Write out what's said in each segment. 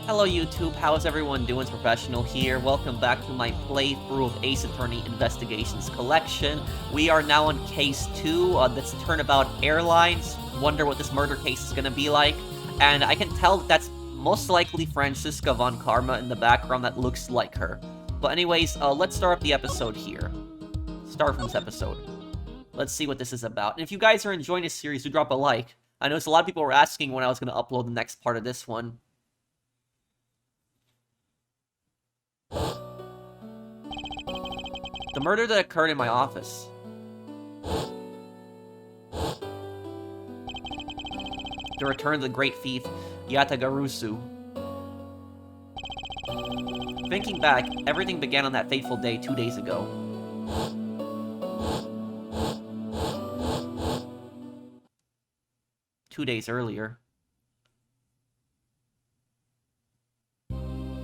Hello YouTube, how's everyone doing? It's Professional here. Welcome back to my playthrough of Ace Attorney Investigations Collection. We are now on case 2, that's Turnabout Airlines. Wonder what this murder case is gonna be like. And I can tell that's most likely Franziska von Karma in the background that looks like her. But anyways, let's start up the episode here. Start from this episode. Let's see what this is about. And if you guys are enjoying this series, do drop a like. I noticed a lot of people were asking when I was gonna upload the next part of this one. The murder that occurred in my office. The return of the great thief, Yatagarusu. Thinking back, everything began on that fateful day 2 days ago. Two days earlier.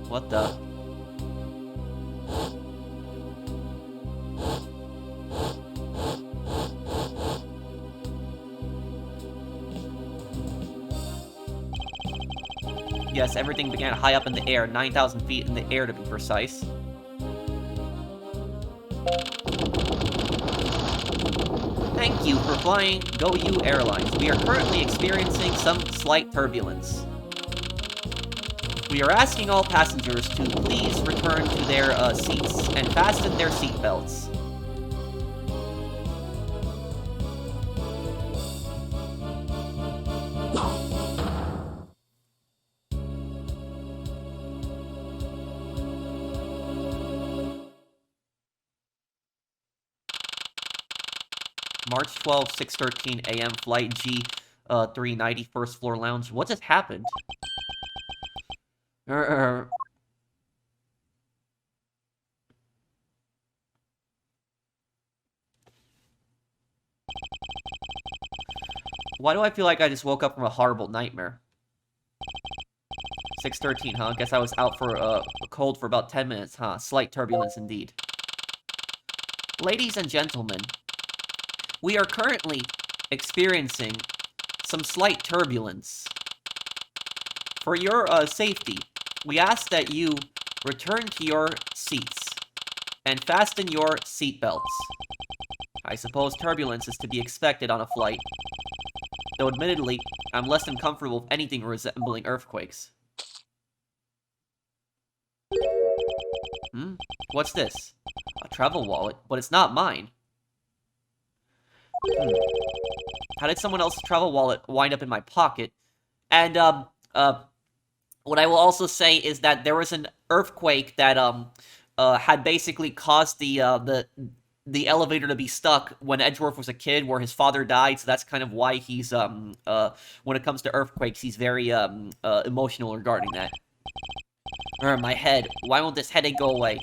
What the? Yes, everything began high up in the air, 9,000 feet in the air to be precise. Thank you for flying GoU Airlines. We are currently experiencing some slight turbulence. We are asking all passengers to please return to their seats and fasten their seatbelts. March 12, 6:13 a.m. Flight G390 first floor lounge. What just happened? Why do I feel like I just woke up from a horrible nightmare? 6:13, huh? Guess I was out for a cold for about 10 minutes, huh? Slight turbulence indeed. Ladies and gentlemen, we are currently experiencing some slight turbulence. For your safety, we ask that you return to your seats and fasten your seatbelts. I suppose turbulence is to be expected on a flight, though admittedly, I'm less than comfortable with anything resembling earthquakes. What's this? A travel wallet, but it's not mine. How did someone else's travel wallet wind up in my pocket? And, what I will also say is that there was an earthquake that, had basically caused the elevator to be stuck when Edgeworth was a kid, where his father died, so that's kind of why he's, when it comes to earthquakes, he's very, emotional regarding that. My head. Why won't this headache go away?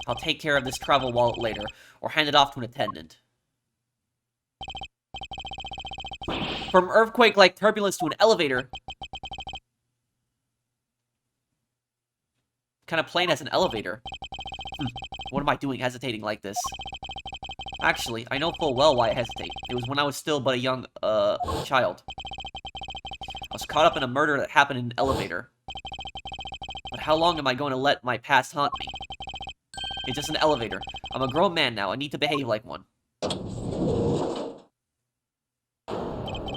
I'll take care of this travel wallet later, or hand it off to an attendant. From earthquake-like turbulence to an elevator. What kind of plane has an elevator? What am I doing hesitating like this? Actually, I know full well why I hesitate. It was when I was still but a young, child. I was caught up in a murder that happened in an elevator. But how long am I going to let my past haunt me? It's just an elevator. I'm a grown man now. I need to behave like one.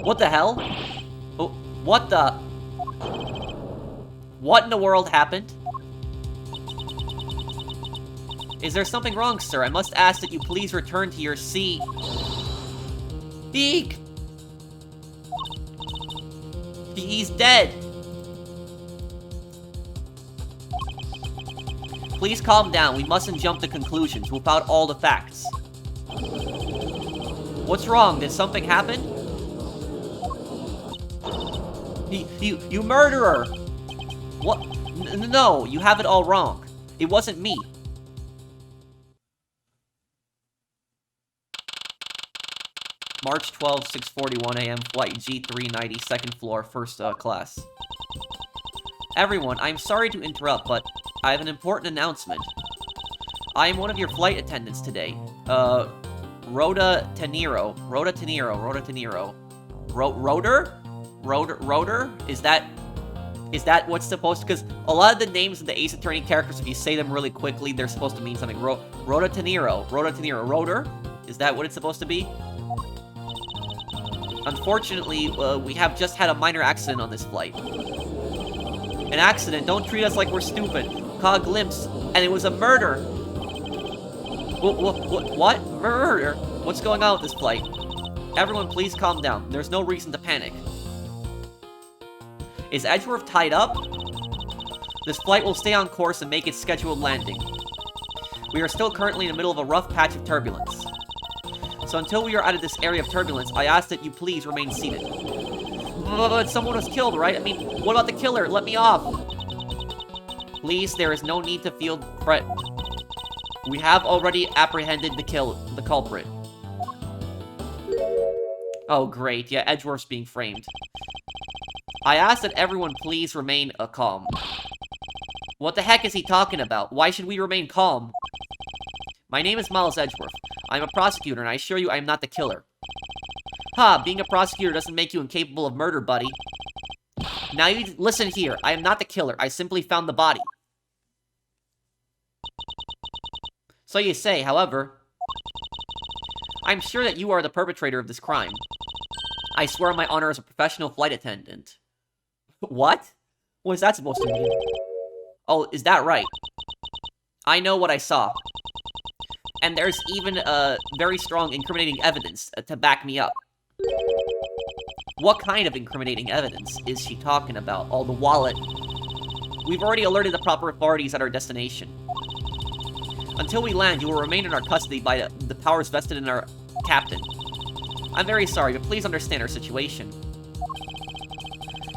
What the hell? Oh, what the? What in the world happened? Is there something wrong, sir? I must ask that you please return to your seat. Beak! He's dead. Please calm down. We mustn't jump to conclusions without all the facts. What's wrong? Did something happen? You murderer! What? No, you have it all wrong. It wasn't me. March 12, 6:41 a.m. Flight G390, second floor, first class. Everyone, I'm sorry to interrupt, but I have an important announcement. I am one of your flight attendants today. Rhoda Teneiro. Rotor? Is that... Is that what's supposed to... Because a lot of the names of the Ace Attorney characters, if you say them really quickly, they're supposed to mean something. Rhoda Teneiro. Rotor? Is that what it's supposed to be? Unfortunately, we have just had a minor accident on this flight. An accident. Don't treat us like we're stupid. Caught a glimpse, and it was a murder. What? Murder? What's going on with this flight? Everyone, please calm down. There's no reason to panic. Is Edgeworth tied up? This flight will stay on course and make its scheduled landing. We are still currently in the middle of a rough patch of turbulence. So until we are out of this area of turbulence, I ask that you please remain seated. But someone was killed, right? I mean, what about the killer? Let me off. Please, there is no need to feel threatened. We have already apprehended the culprit. Oh, great. Yeah, Edgeworth's being framed. I ask that everyone please remain calm. What the heck is he talking about? Why should we remain calm? My name is Miles Edgeworth. I'm a prosecutor, and I assure you I am not the killer. Ha, being a prosecutor doesn't make you incapable of murder, buddy. Now you listen here. I am not the killer. I simply found the body. So you say, however. I'm sure that you are the perpetrator of this crime. I swear on my honor as a professional flight attendant. What? What is that supposed to mean? Oh, is that right? I know what I saw. And there's even very strong incriminating evidence to back me up. What kind of incriminating evidence is she talking about? Oh, the wallet. We've already alerted the proper authorities at our destination. Until we land, you will remain in our custody by the powers vested in our captain. I'm very sorry, but please understand our situation.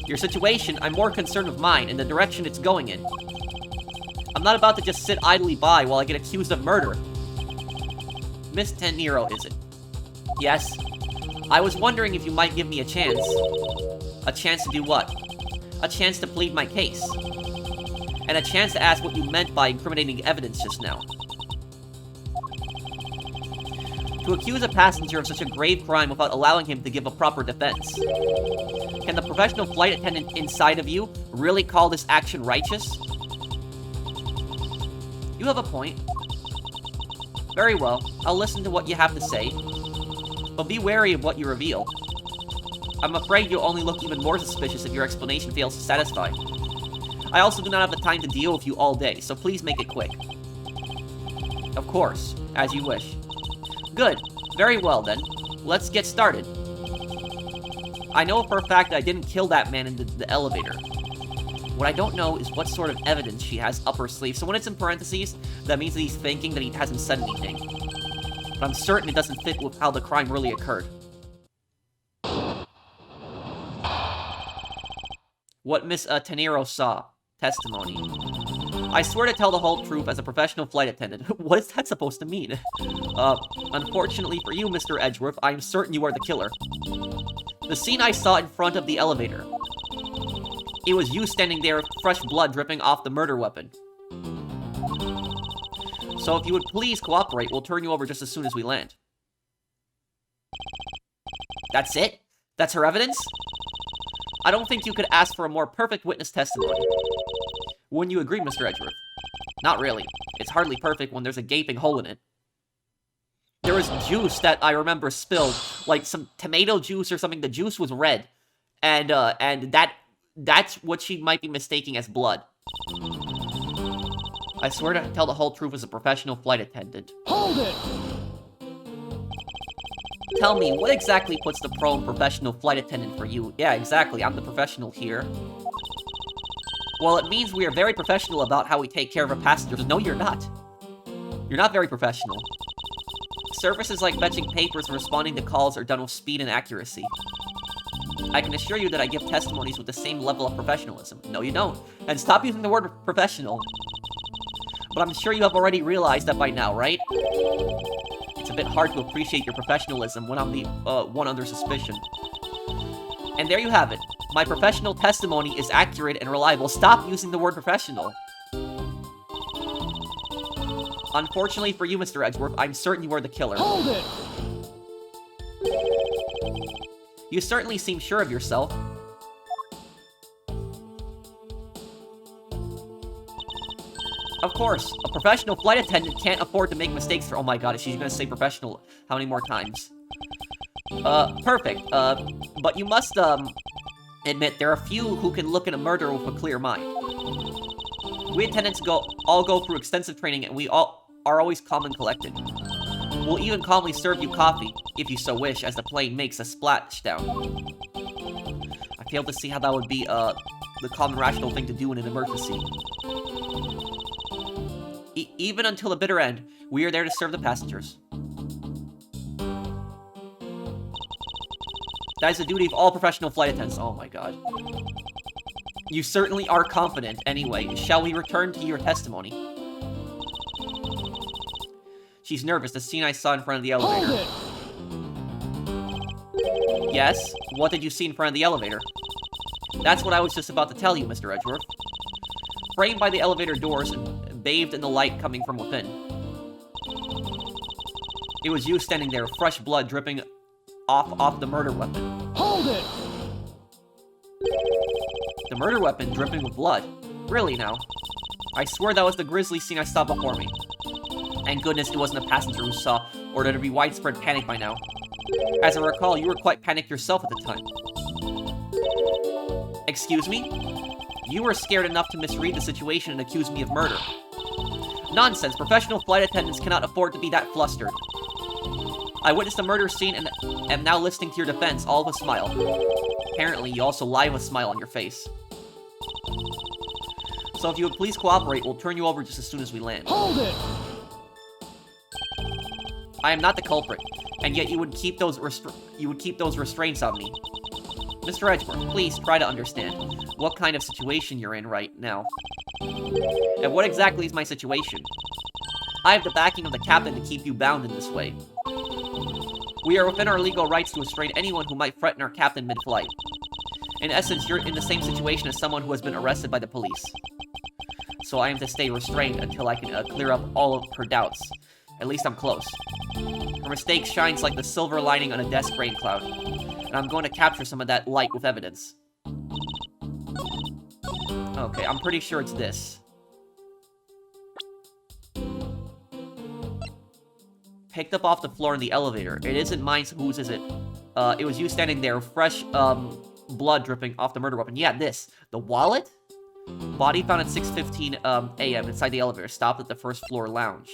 Your situation, I'm more concerned with mine and the direction it's going in. I'm not about to just sit idly by while I get accused of murder. Miss Teneiro, is it? Yes. I was wondering if you might give me a chance. A chance to do what? A chance to plead my case. And a chance to ask what you meant by incriminating evidence just now. To accuse a passenger of such a grave crime without allowing him to give a proper defense. Can the professional flight attendant inside of you really call this action righteous? You have a point. Very well, I'll listen to what you have to say. But be wary of what you reveal. I'm afraid you'll only look even more suspicious if your explanation fails to satisfy. I also do not have the time to deal with you all day, so please make it quick. Of course, as you wish. Good. Very well, then. Let's get started. I know for a fact that I didn't kill that man in the elevator. What I don't know is what sort of evidence she has up her sleeve. So when it's in parentheses, that means that he's thinking that he hasn't said anything. But I'm certain it doesn't fit with how the crime really occurred. What Miss Teneiro saw. Testimony. I swear to tell the whole truth as a professional flight attendant. What is that supposed to mean? Unfortunately for you, Mr. Edgeworth, I am certain you are the killer. The scene I saw in front of the elevator. It was you standing there with fresh blood dripping off the murder weapon. So if you would please cooperate, we'll turn you over just as soon as we land. That's it? That's her evidence? I don't think you could ask for a more perfect witness testimony. Wouldn't you agree, Mr. Edgeworth? Not really. It's hardly perfect when there's a gaping hole in it. There was juice that I remember spilled, like some tomato juice or something. The juice was red, and that's what she might be mistaking as blood. I swear to tell the whole truth as a professional flight attendant. Hold it! Tell me, what exactly puts the pro and professional flight attendant for you? Yeah, exactly. I'm the professional here. Well, it means we are very professional about how we take care of our passengers. No, you're not. You're not very professional. Services like fetching papers and responding to calls are done with speed and accuracy. I can assure you that I give testimonies with the same level of professionalism. No, you don't. And stop using the word professional. But I'm sure you have already realized that by now, right? It's a bit hard to appreciate your professionalism when I'm the one under suspicion. And there you have it. My professional testimony is accurate and reliable. Stop using the word professional. Unfortunately for you, Mr. Edgeworth, I'm certain you are the killer. Hold it! You certainly seem sure of yourself. Of course, a professional flight attendant can't afford to make mistakes for— oh my god, she's gonna say professional how many more times? Perfect. But you must, admit there are few who can look at a murder with a clear mind. We attendants all go through extensive training, and we all are always calm and collected. We'll even calmly serve you coffee, if you so wish, as the plane makes a splashdown. I fail to see how that would be, the calm and rational thing to do in an emergency. Even until the bitter end, we are there to serve the passengers. That is the duty of all professional flight attendants. Oh my god. You certainly are confident. Anyway, shall we return to your testimony? She's nervous. The scene I saw in front of the elevator. Yes? What did you see in front of the elevator? That's what I was just about to tell you, Mr. Edgeworth. Framed by the elevator doors and bathed in the light coming from within. It was you standing there, fresh blood dripping off the murder weapon. Hold it! The murder weapon dripping with blood. Really now? I swear that was the grisly scene I saw before me. Thank goodness it wasn't a passenger who saw, or there'd be widespread panic by now. As I recall, you were quite panicked yourself at the time. Excuse me? You were scared enough to misread the situation and accuse me of murder. Nonsense, professional flight attendants cannot afford to be that flustered. I witnessed the murder scene and am now listening to your defense, all with a smile. Apparently, you also lie with a smile on your face. So if you would please cooperate, we'll turn you over just as soon as we land. Hold it! I am not the culprit, and yet you would keep those restraints on me. Mr. Edgeworth, please try to understand what kind of situation you're in right now. And what exactly is my situation? I have the backing of the captain to keep you bound in this way. We are within our legal rights to restrain anyone who might threaten our captain mid-flight. In essence, you're in the same situation as someone who has been arrested by the police. So I am to stay restrained until I can clear up all of her doubts. At least I'm close. Her mistake shines like the silver lining on a desk rain cloud, and I'm going to capture some of that light with evidence. Okay, I'm pretty sure it's this. Picked up off the floor in the elevator. It isn't mine, so whose is it? It was you standing there, fresh, blood dripping off the murder weapon. Yeah, this. The wallet? Body found at 6:15 a.m. inside the elevator. Stopped at the first floor lounge.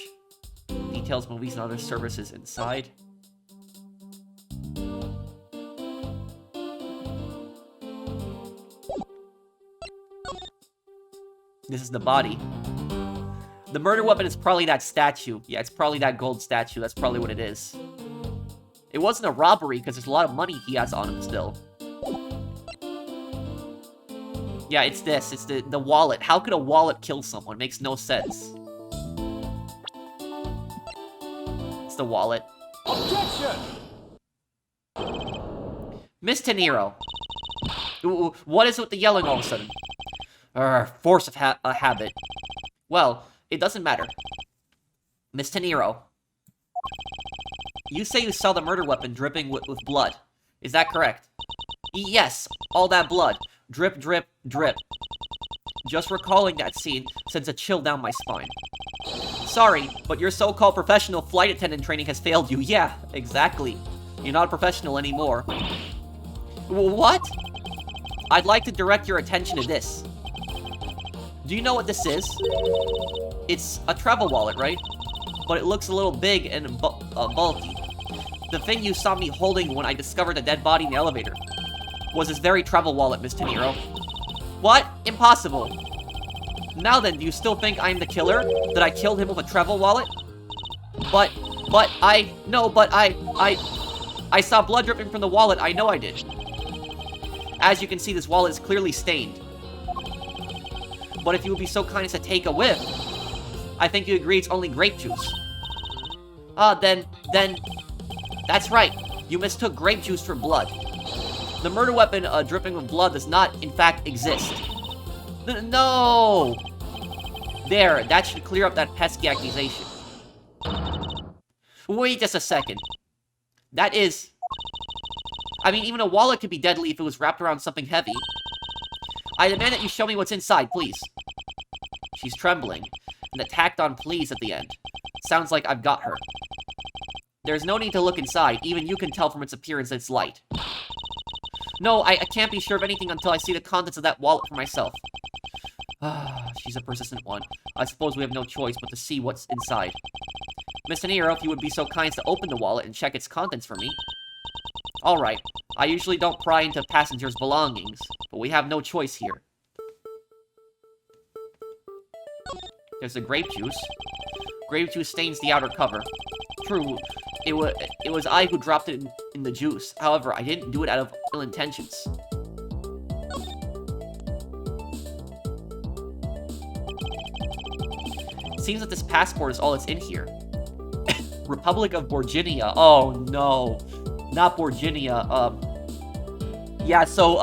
Details, movies, and other services inside. This is the body. The murder weapon is probably that statue. Yeah, it's probably that gold statue. That's probably what it is. It wasn't a robbery, because there's a lot of money he has on him still. Yeah, it's this. It's the wallet. How could a wallet kill someone? It makes no sense. It's the wallet. Objection! Miss Teneiro. What is with the yelling all of a sudden? Force of habit. Well, it doesn't matter. Miss Teneiro. You say you saw the murder weapon dripping with blood. Is that correct? Yes, all that blood. Drip, drip, drip. Just recalling that scene sends a chill down my spine. Sorry, but your so-called professional flight attendant training has failed you. Yeah, exactly. You're not a professional anymore. What? I'd like to direct your attention to this. Do you know what this is? It's a travel wallet, right? But it looks a little big and bulky. The thing you saw me holding when I discovered the dead body in the elevator was this very travel wallet, Miss Teneiro. What? Impossible. Now then, do you still think I'm the killer? That I killed him with a travel wallet? But I saw blood dripping from the wallet. I know I did. As you can see, this wallet is clearly stained. But if you would be so kind as to take a whiff, I think you agree it's only grape juice. Then, that's right. You mistook grape juice for blood. The murder weapon dripping with blood does not, in fact, exist. No! There, that should clear up that pesky accusation. Wait just a second. That is... I mean, even a wallet could be deadly if it was wrapped around something heavy. I demand that you show me what's inside, please. She's trembling. and the tacked on please at the end. Sounds like I've got her. There's no need to look inside. Even you can tell from its appearance that it's light. No, I can't be sure of anything until I see the contents of that wallet for myself. She's a persistent one. I suppose we have no choice but to see what's inside. Miss Teneiro, if you would be so kind as to open the wallet and check its contents for me. Alright. I usually don't pry into passengers' belongings, but we have no choice here. There's the grape juice. Grape juice stains the outer cover. True, it was I who dropped it in the juice. However, I didn't do it out of ill intentions. Seems that this passport is all that's in here. Republic of Borginia. Oh no, not Borginia. Yeah, so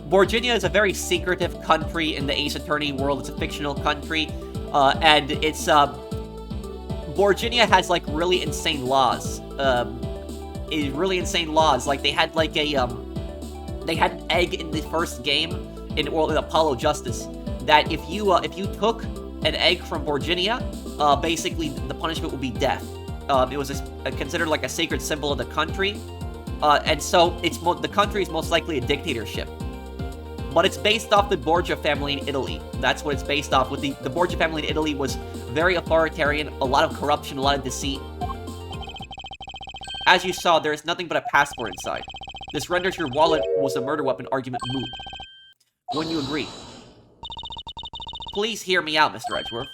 Borginia is a very secretive country in the Ace Attorney world. It's a fictional country, and it's Borginia has like really insane laws. Really insane laws. Like they had like a they had an egg in the first game in Apollo Justice that if you took an egg from Borginia, basically the punishment would be death. It was considered like a sacred symbol of the country, and so the country is most likely a dictatorship. But it's based off the Borgia family in Italy. That's what it's based off. With the Borgia family in Italy was very authoritarian, a lot of corruption, a lot of deceit. As you saw, there is nothing but a passport inside. This renders your wallet was a murder weapon argument moot. Wouldn't you agree? Please hear me out, Mr. Edgeworth.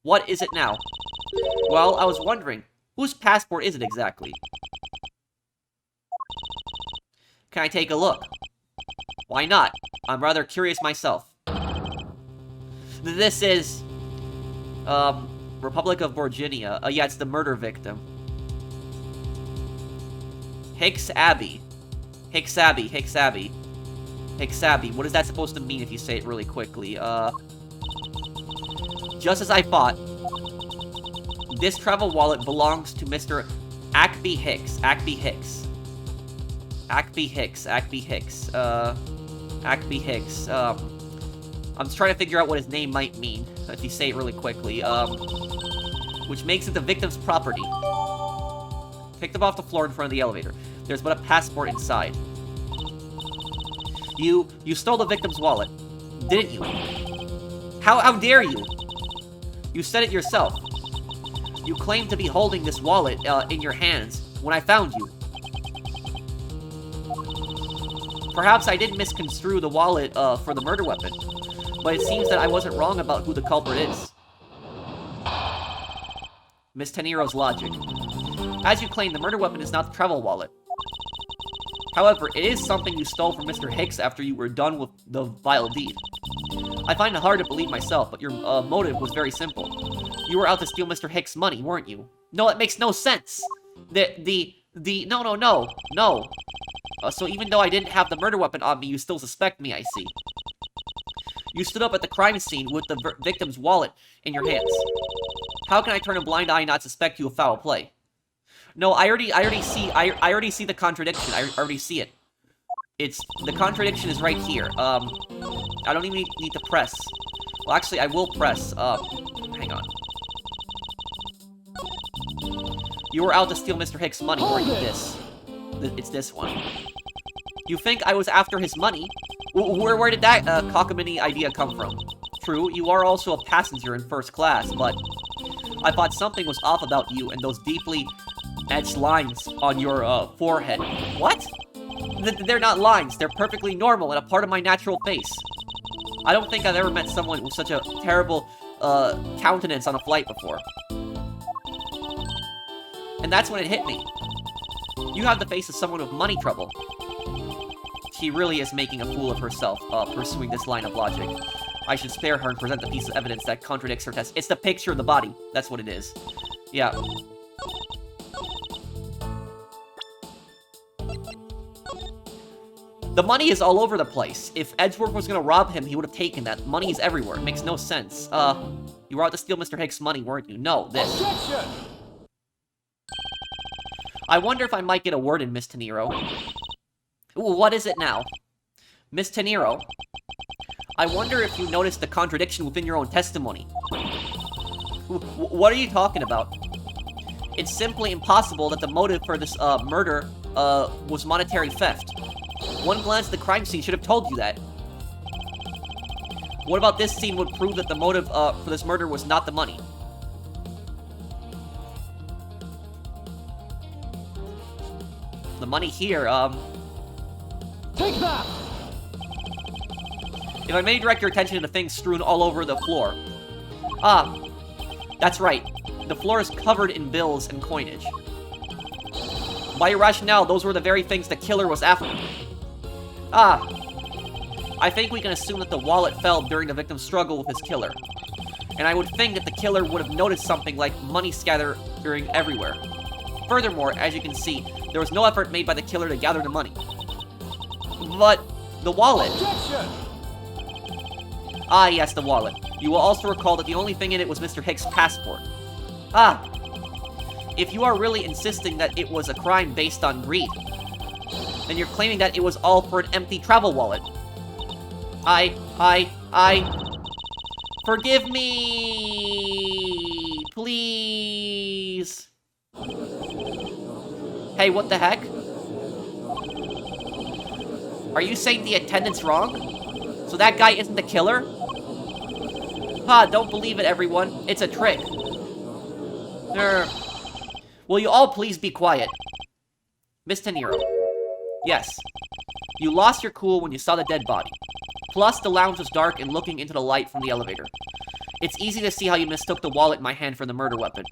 What is it now? Well, I was wondering, whose passport is it exactly? Can I take a look? Why not? I'm rather curious myself. This is, Republic of Borginia. Yeah, it's the murder victim. Hicks Abbey. Hicks Abbey, Hicks Abbey. Hicks Abbey. What is that supposed to mean if you say it really quickly? Just as I thought. This travel wallet belongs to Mr. Ackby Hicks. Ackby Hicks. Ackby Hicks. Ackby Hicks. Ackby Hicks. I'm just trying to figure out what his name might mean, if you say it really quickly. Which makes it the victim's property. Picked up off the floor in front of the elevator. There's but a passport inside. You stole the victim's wallet, didn't you? How dare you? You said it yourself. You claimed to be holding this wallet in your hands when I found you. Perhaps I did misconstrue the wallet for the murder weapon, but it seems that I wasn't wrong about who the culprit is. Miss Teneiro's logic. As you claim, the murder weapon is not the travel wallet. However, it is something you stole from Mr. Hicks after you were done with the vile deed. I find it hard to believe myself, but your motive was very simple. You were out to steal Mr. Hicks' money, weren't you? No, it makes no sense. No. So even though I didn't have the murder weapon on me, you still suspect me, I see. You stood up at the crime scene with the victim's wallet in your hands. How can I turn a blind eye and not suspect you of foul play? No, I already see the contradiction. I already see it. The contradiction is right here. I don't even need to press. Well, actually, I will press. Hang on. You were out to steal Mr. Hicks' money, weren't you? It's this one. You think I was after his money? Where did that cockamamie idea come from? True, you are also a passenger in first class, but I thought something was off about you and those deeply etched lines on your forehead. What? They're not lines. They're perfectly normal and a part of my natural face. I don't think I've ever met someone with such a terrible countenance on a flight before. And that's when it hit me. You have the face of someone with money trouble. She really is making a fool of herself, pursuing this line of logic. I should spare her and present the piece of evidence that contradicts her test. It's the picture of the body. That's what it is. Yeah. The money is all over the place. If Edgeworth was gonna rob him, he would have taken that. Money is everywhere. It makes no sense. You were out to steal Mr. Hicks' money, weren't you? No, this. Objection! I wonder if I might get a word in, Miss Teneiro. Ooh, what is it now? Miss Teneiro, I wonder if you noticed the contradiction within your own testimony. What are you talking about? It's simply impossible that the motive for this murder was monetary theft. One glance at the crime scene should have told you that. What about this scene would prove that the motive for this murder was not the money? The money here, Take that! If I may direct your attention to the things strewn all over the floor. Ah, that's right. The floor is covered in bills and coinage. By your rationale, those were the very things the killer was after. Ah, I think we can assume that the wallet fell during the victim's struggle with his killer. And I would think that the killer would have noticed something like money scattering everywhere. Furthermore, as you can see, there was no effort made by the killer to gather the money. But the wallet... Objection! Ah, yes, the wallet. You will also recall that the only thing in it was Mr. Hicks' passport. Ah, if you are really insisting that it was a crime based on greed, then you're claiming that it was all for an empty travel wallet. Forgive me! Please! Hey, what the heck? Are you saying the attendant's wrong? So that guy isn't the killer? Ha, don't believe it, everyone. It's a trick. Will you all please be quiet? Miss Teneiro. Yes. You lost your cool when you saw the dead body. Plus, the lounge was dark and looking into the light from the elevator. It's easy to see how you mistook the wallet in my hand for the murder weapon.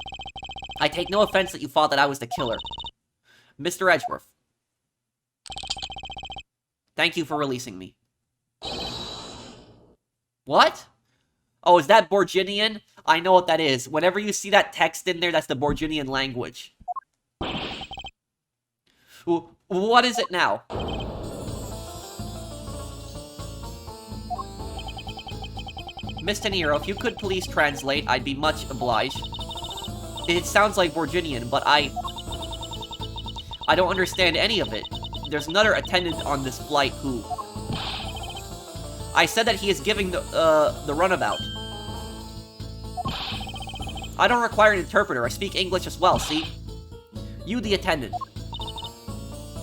I take no offense that you thought that I was the killer. Mr. Edgeworth. Thank you for releasing me. What? Oh, is that Borginian? I know what that is. Whenever you see that text in there, that's the Borginian language. What is it now? Miss Teneiro, if you could please translate, I'd be much obliged. It sounds like Borginian, but I don't understand any of it. There's another attendant on this flight who... I said that he is giving the runabout. I don't require an interpreter. I speak English as well, see? You, the attendant.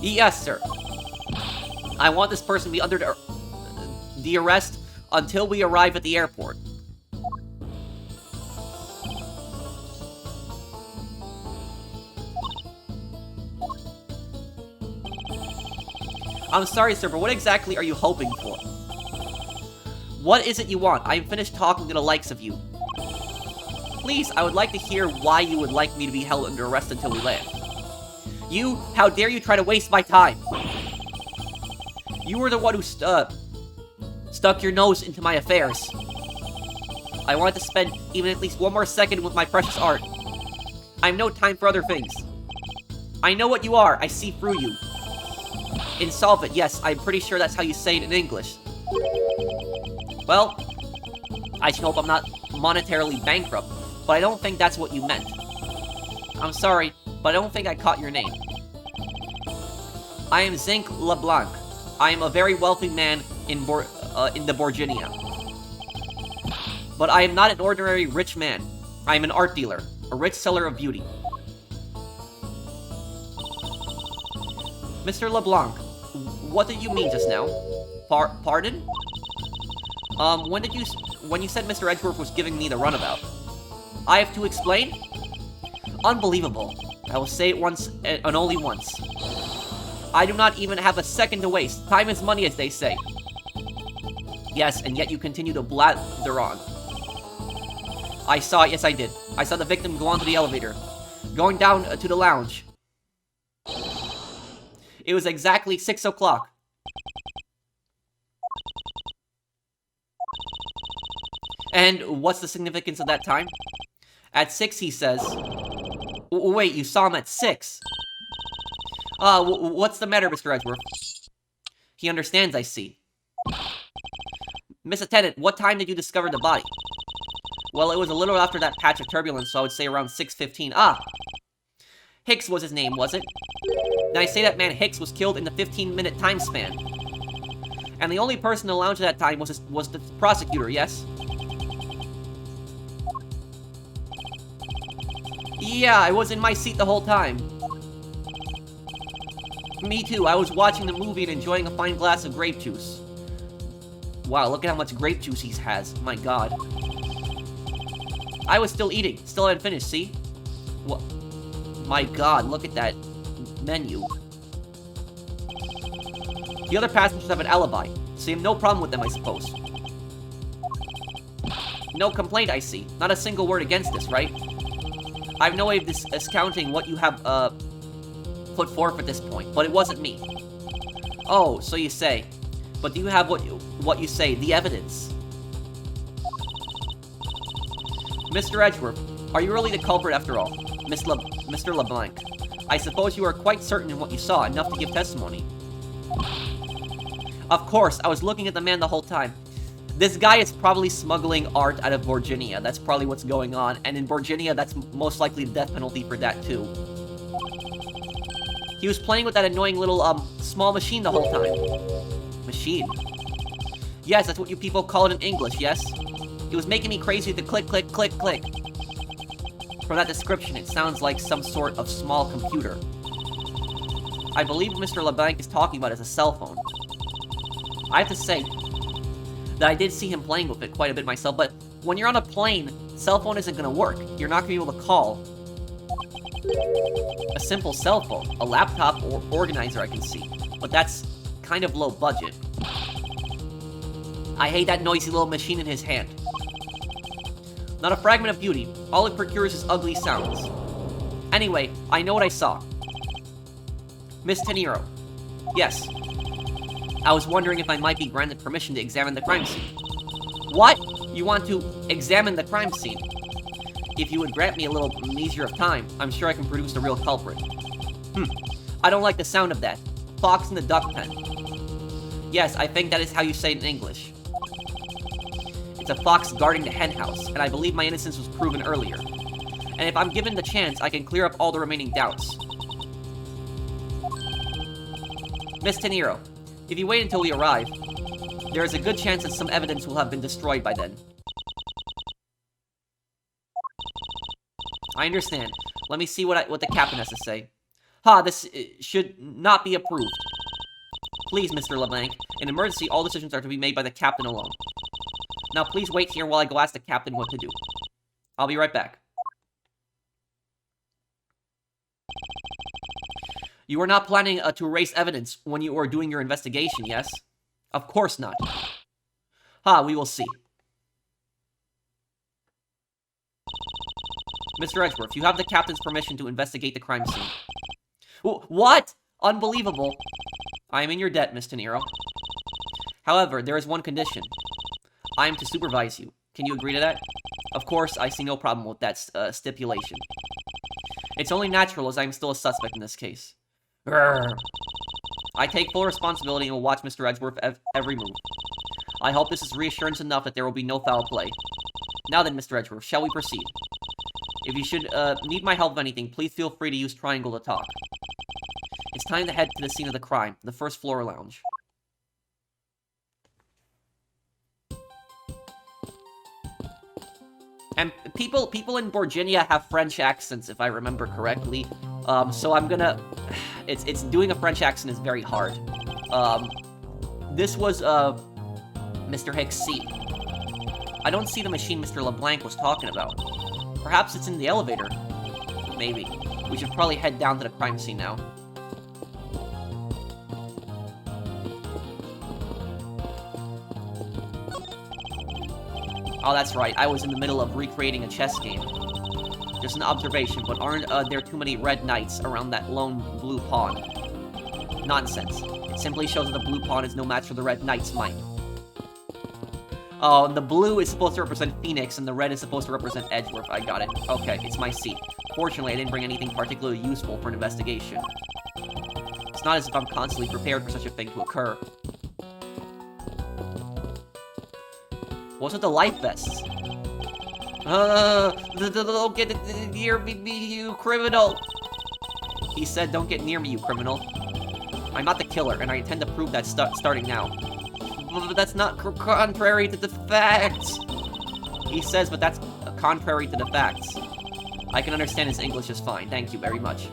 Yes, sir. I want this person to be under the arrest until we arrive at the airport. I'm sorry, sir, but what exactly are you hoping for? What is it you want? I am finished talking to the likes of you. Please, I would like to hear why you would like me to be held under arrest until we land. You, how dare you try to waste my time? You were the one who stuck your nose into my affairs. I wanted to spend even at least one more second with my precious art. I have no time for other things. I know what you are. I see through you. Insolvent, yes, I'm pretty sure that's how you say it in English. Well, I hope I'm not monetarily bankrupt, but I don't think that's what you meant. I'm sorry, but I don't think I caught your name. I am Zinc Lablanc. I am a very wealthy man in the Borginia. But I am not an ordinary rich man. I am an art dealer, a rich seller of beauty. Mr. Lablanc, what did you mean just now? Pardon? When you said Mr. Edgeworth was giving me the runabout? I have to explain? Unbelievable. I will say it once and only once. I do not even have a second to waste. Time is money, as they say. Yes, and yet you continue to blather on. I saw it, yes I did. I saw the victim go onto the elevator, going down to the lounge. It was exactly 6 o'clock. And what's the significance of that time? At 6, he says... Wait, you saw him at 6? What's the matter, Mr. Edgeworth? He understands, I see. Miss Attendant, what time did you discover the body? Well, it was a little after that patch of turbulence, so I would say around 6:15. Ah! Hicks was his name, was it? And I say that man Hicks was killed in the 15-minute time span. And the only person in the lounge at that time was the prosecutor, yes? Yeah, I was in my seat the whole time. Me too, I was watching the movie and enjoying a fine glass of grape juice. Wow, look at how much grape juice he has. My god. I was still eating. Still hadn't finished, see? What? My god, look at that menu. The other passengers have an alibi, so you have no problem with them, I suppose. No complaint, I see. Not a single word against this, right? I have no way of discounting what you have, put forth at this point, but it wasn't me. Oh, so you say. But do you have what you say, the evidence? Mr. Edgeworth, are you really the culprit after all? Mr. Lablanc, I suppose you are quite certain in what you saw, enough to give testimony. Of course, I was looking at the man the whole time. This guy is probably smuggling art out of Virginia. That's probably what's going on. And in Virginia, that's most likely the death penalty for that, too. He was playing with that annoying little, small machine the whole time. Machine? Yes, that's what you people call it in English, yes? It was making me crazy to click, click, click, click. From that description, it sounds like some sort of small computer. I believe what Mr. LeBlanc is talking about is a cell phone. I have to say that I did see him playing with it quite a bit myself, but when you're on a plane, cell phone isn't going to work. You're not going to be able to call. A simple cell phone, a laptop or organizer I can see, but that's kind of low budget. I hate that noisy little machine in his hand. Not a fragment of beauty. All it procures is ugly sounds. Anyway, I know what I saw. Miss Teneiro. Yes. I was wondering if I might be granted permission to examine the crime scene. What? You want to examine the crime scene? If you would grant me a little measure of time, I'm sure I can produce the real culprit. I don't like the sound of that. Fox in the duck pen. Yes, I think that is how you say it in English. It's a fox guarding the hen house, and I believe my innocence was proven earlier. And if I'm given the chance, I can clear up all the remaining doubts. Miss Teneiro, if you wait until we arrive, there is a good chance that some evidence will have been destroyed by then. I understand. Let me see what the captain has to say. This should not be approved. Please, Mr. LeBlanc, in emergency, all decisions are to be made by the captain alone. Now, please wait here while I go ask the captain what to do. I'll be right back. You are not planning to erase evidence when you are doing your investigation, yes? Of course not. We will see. Mr. Edgeworth, you have the captain's permission to investigate the crime scene. What? Unbelievable. I am in your debt, Miss Teneiro. However, there is one condition. I am to supervise you. Can you agree to that? Of course, I see no problem with that stipulation. It's only natural as I am still a suspect in this case. Grr. I take full responsibility and will watch Mr. Edgeworth every move. I hope this is reassurance enough that there will be no foul play. Now then, Mr. Edgeworth, shall we proceed? If you should need my help with anything, please feel free to use Triangle to talk. It's time to head to the scene of the crime, the first floor lounge. And people in Virginia have French accents, if I remember correctly. So I'm gonna... It's doing a French accent is very hard. This was, Mr. Hicks' seat. I don't see the machine Mr. LeBlanc was talking about. Perhaps it's in the elevator. Maybe. We should probably head down to the crime scene now. Oh, that's right. I was in the middle of recreating a chess game. Just an observation, but aren't there too many red knights around that lone blue pawn? Nonsense. It simply shows that the blue pawn is no match for the red knight's might. Oh, the blue is supposed to represent Phoenix, and the red is supposed to represent Edgeworth. I got it. Okay, it's my seat. Fortunately, I didn't bring anything particularly useful for an investigation. It's not as if I'm constantly prepared for such a thing to occur. What's with the life vests? Don't get near me, you criminal! He said, don't get near me, you criminal. I'm not the killer, and I intend to prove that starting now. But that's not contrary to the facts. He says, but that's contrary to the facts. I can understand his English just fine. Thank you very much.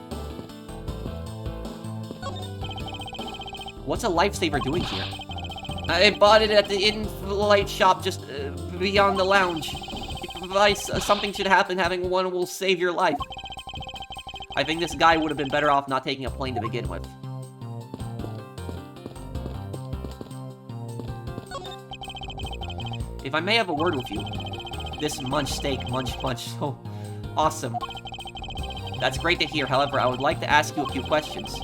What's a lifesaver doing here? I bought it at the in-flight shop just beyond the lounge. If something should happen, having one will save your life. I think this guy would have been better off not taking a plane to begin with. If I may have a word with you. This munch steak, munch. So awesome. That's great to hear. However, I would like to ask you a few questions.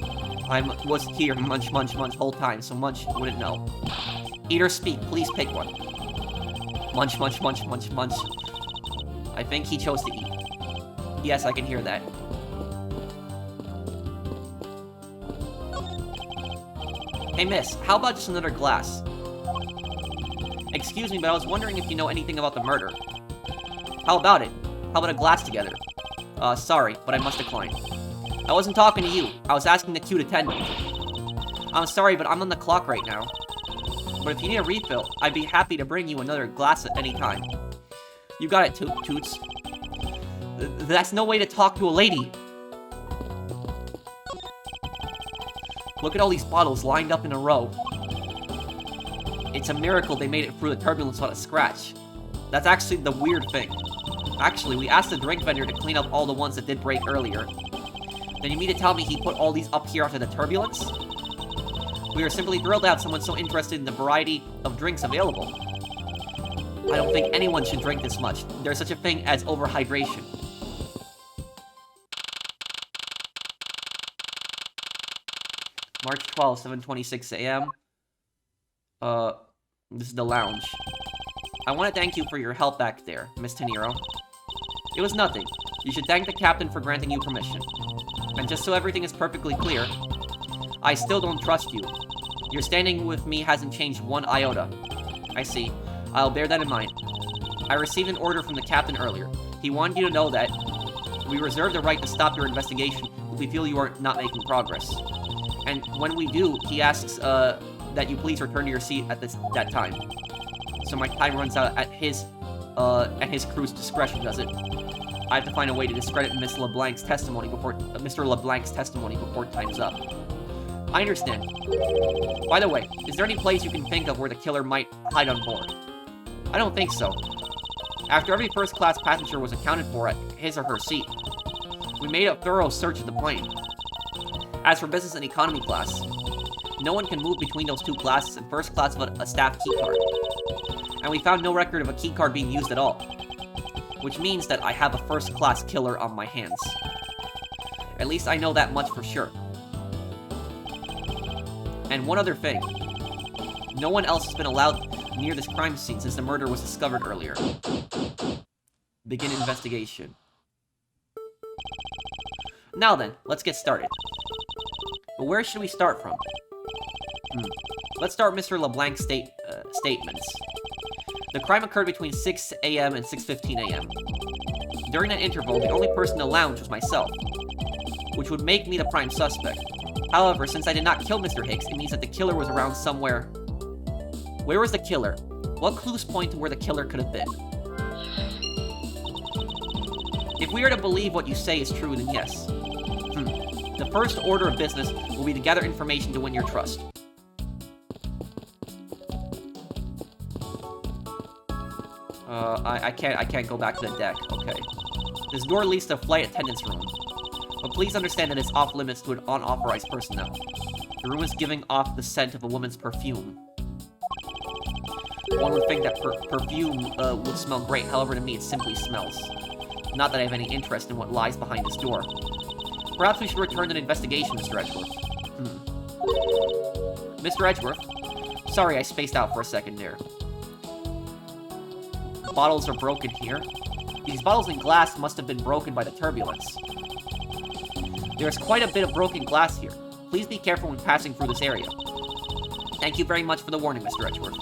I was here munch whole time, so munch wouldn't know. Eat or speak, please pick one. Munch. I think he chose to eat. Yes, I can hear that. Hey miss, how about just another glass? Excuse me, but I was wondering if you know anything about the murder. How about it? How about a glass together? Sorry, but I must decline. I wasn't talking to you. I was asking the cute attendant. I'm sorry, but I'm on the clock right now. But if you need a refill, I'd be happy to bring you another glass at any time. You got it, Toots. That's no way to talk to a lady. Look at all these bottles lined up in a row. It's a miracle they made it through the turbulence without a scratch. That's actually the weird thing. Actually, we asked the drink vendor to clean up all the ones that did break earlier. Then you mean to tell me he put all these up here after the turbulence? We are simply thrilled to have someone so interested in the variety of drinks available. I don't think anyone should drink this much. There's such a thing as overhydration. March 12th, 7:26 a.m. This is the lounge. I want to thank you for your help back there, Miss Teneiro. It was nothing. You should thank the captain for granting you permission. And just so everything is perfectly clear, I still don't trust you. Your standing with me hasn't changed one iota. I see. I'll bear that in mind. I received an order from the captain earlier. He wanted you to know that we reserve the right to stop your investigation if we feel you are not making progress. And when we do, he asks that you please return to your seat at that time. So my time runs out at his crew's discretion, does it? I have to find a way to discredit Mr. Lablanc's testimony before time's up. I understand. By the way, is there any place you can think of where the killer might hide on board? I don't think so. After every first-class passenger was accounted for at his or her seat, we made a thorough search of the plane. As for business and economy class, no one can move between those two classes in first class without a staff keycard. And we found no record of a keycard being used at all. Which means that I have a first-class killer on my hands. At least I know that much for sure. And one other thing. No one else has been allowed near this crime scene since the murder was discovered earlier. Begin investigation. Now then, let's get started. But where should we start from? Let's start with Mr. Lablanc's statements. The crime occurred between 6 a.m. and 6:15 a.m. During that interval, the only person in the lounge was myself, which would make me the prime suspect. However, since I did not kill Mr. Hicks, it means that the killer was around somewhere. Where was the killer? What clues point to where the killer could have been? If we are to believe what you say is true, then yes. The first order of business will be to gather information to win your trust. I can't go back to the deck. Okay. This door leads to a flight attendant's room. But please understand that it's off limits to an unauthorized personnel. The room is giving off the scent of a woman's perfume. One would think that perfume would smell great, however to me it simply smells. Not that I have any interest in what lies behind this door. Perhaps we should return to the investigation, Mr. Edgeworth. Mr. Edgeworth? Sorry, I spaced out for a second there. Bottles are broken here. These bottles and glass must have been broken by the turbulence. There is quite a bit of broken glass here. Please be careful when passing through this area. Thank you very much for the warning, Mr. Edgeworth.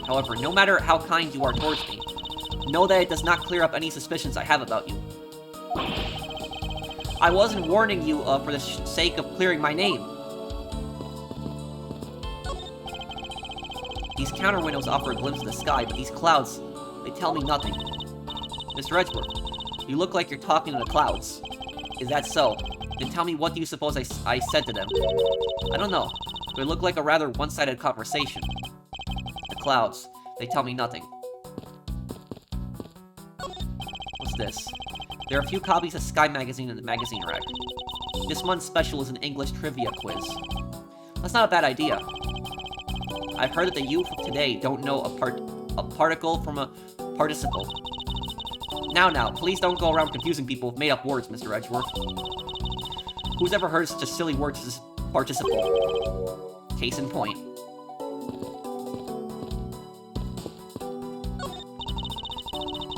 However, no matter how kind you are towards me, know that it does not clear up any suspicions I have about you. I wasn't warning you for the sake of clearing my name. These counter windows offer a glimpse of the sky, but these clouds, they tell me nothing. Mr. Edgeworth, You look like you're talking to the clouds. Is that so? Then tell me, what do you suppose I said to them? I don't know. But it looked like a rather one-sided conversation. The clouds. They tell me nothing. What's this? There are a few copies of Sky Magazine in the magazine rack. This month's special is an English trivia quiz. That's not a bad idea. I've heard that the youth of today don't know a particle from a participle. Now, please don't go around confusing people with made-up words, Mr. Edgeworth. Who's ever heard such a silly word as participle? Case in point.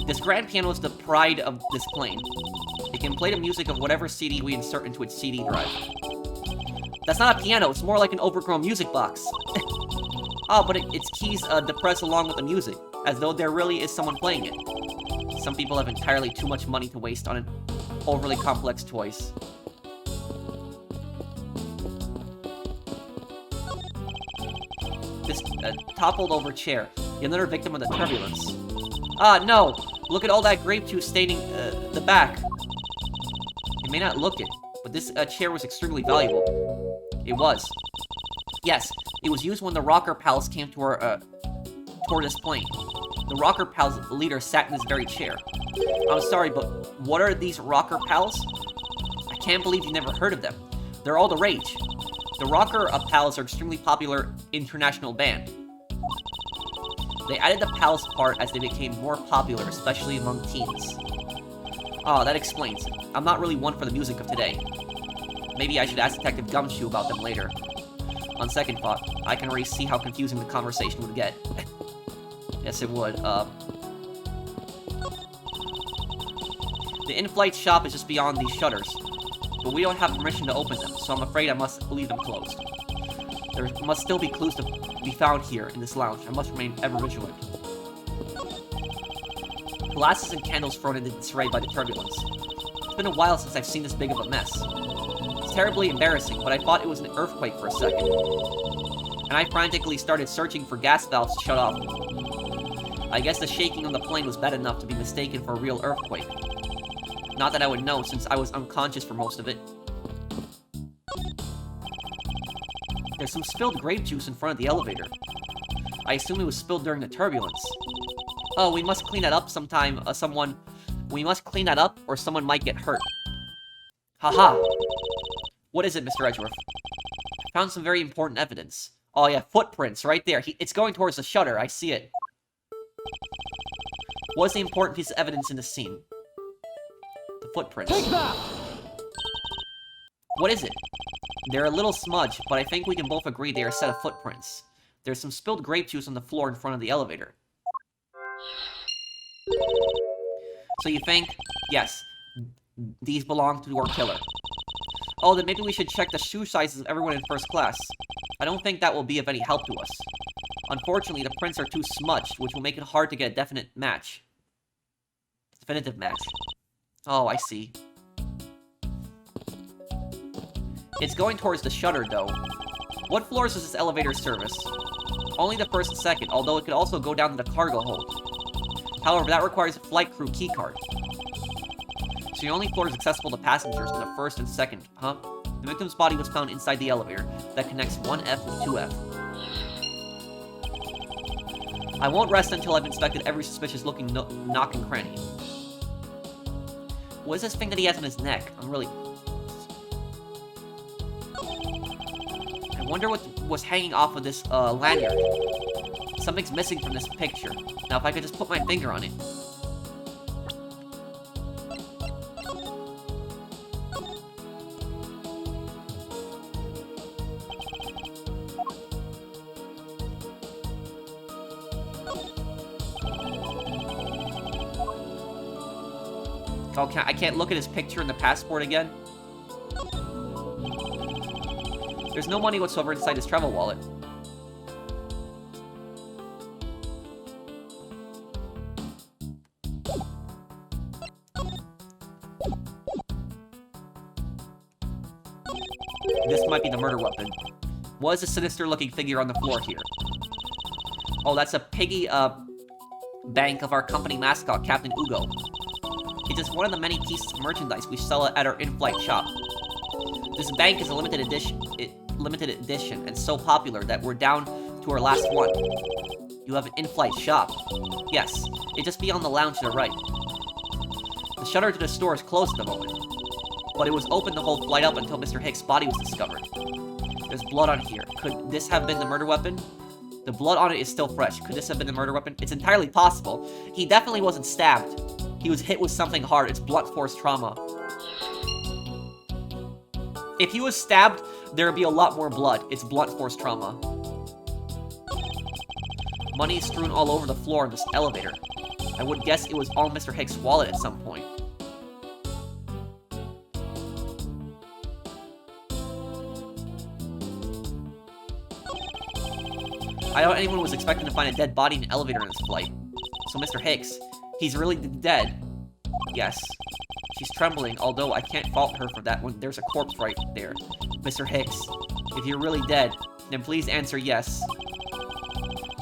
This grand piano is the pride of this plane. It can play the music of whatever CD we insert into its CD drive. That's not a piano, it's more like an overgrown music box. Oh, but its keys depress along with the music, as though there really is someone playing it. Some people have entirely too much money to waste on overly complex toys. This toppled over chair, another victim of the turbulence. Ah, no! Look at all that grape juice staining the back. You may not look it, but this chair was extremely valuable. It was. Yes, it was used when the Rocker Pals came to toward this plane. The Rocker Pals leader sat in this very chair. I'm sorry, but what are these Rocker Pals? I can't believe you never heard of them. They're all the rage. The Rocker Pals are extremely popular international band. They added the Pals part as they became more popular, especially among teens. Oh, that explains it. I'm not really one for the music of today. Maybe I should ask Detective Gumshoe about them later. On second thought, I can already see how confusing the conversation would get. Yes, it would. The in-flight shop is just beyond these shutters, but we don't have permission to open them, so I'm afraid I must leave them closed. There must still be clues to be found here in this lounge. I must remain ever vigilant. Glasses and candles thrown into disarray by the turbulence. It's been a while since I've seen this big of a mess. It's terribly embarrassing, but I thought it was an earthquake for a second. And I frantically started searching for gas valves to shut off. I guess the shaking on the plane was bad enough to be mistaken for a real earthquake. Not that I would know, since I was unconscious for most of it. There's some spilled grape juice in front of the elevator. I assume it was spilled during the turbulence. Oh, we must clean that up sometime. We must clean that up, or someone might get hurt. Haha. What is it, Mr. Edgeworth? I found some very important evidence. Oh yeah, footprints, right there. It's going towards the shutter, I see it. What's the important piece of evidence in the scene? The footprints. Take that! What is it? They're a little smudged, but I think we can both agree they are a set of footprints. There's some spilled grape juice on the floor in front of the elevator. So you think, yes, these belong to our killer. Oh, then maybe we should check the shoe sizes of everyone in first class. I don't think that will be of any help to us. Unfortunately, the prints are too smudged, which will make it hard to get a definitive match. Oh, I see. It's going towards the shutter, though. What floors does this elevator service? Only the first and second, although it could also go down to the cargo hold. However, that requires a flight crew keycard. So the only floors accessible to passengers are the first and second, huh? The victim's body was found inside the elevator that connects 1F with 2F. I won't rest until I've inspected every suspicious-looking nook and cranny. What is this thing that he has on his neck? I wonder what was hanging off of this lanyard. Something's missing from this picture. Now, if I could just put my finger on it. Oh, I can't look at his picture in the passport again? There's no money whatsoever inside his travel wallet. This might be the murder weapon. What is a sinister-looking figure on the floor here? Oh, that's a piggy, bank of our company mascot, Captain Ugo. It is one of the many pieces of merchandise we sell at our in-flight shop. This bank is a limited edition and so popular that we're down to our last one. You have an in-flight shop. Yes, it just beyond the lounge to the right. The shutter to the store is closed at the moment, but it was open the whole flight up until Mr. Hicks' body was discovered. There's blood on here. Could this have been the murder weapon? The blood on it is still fresh. Could this have been the murder weapon? It's entirely possible. He definitely wasn't stabbed. He was hit with something hard. It's blunt force trauma. If he was stabbed, there would be a lot more blood. It's blunt force trauma. Money is strewn all over the floor in this elevator. I would guess it was all Mr. Hicks' wallet at some point. I doubt anyone was expecting to find a dead body in an elevator in this flight. So Mr. Hicks, he's really dead. Yes. She's trembling, although I can't fault her for that when there's a corpse right there. Mr. Hicks, if you're really dead, then please answer yes.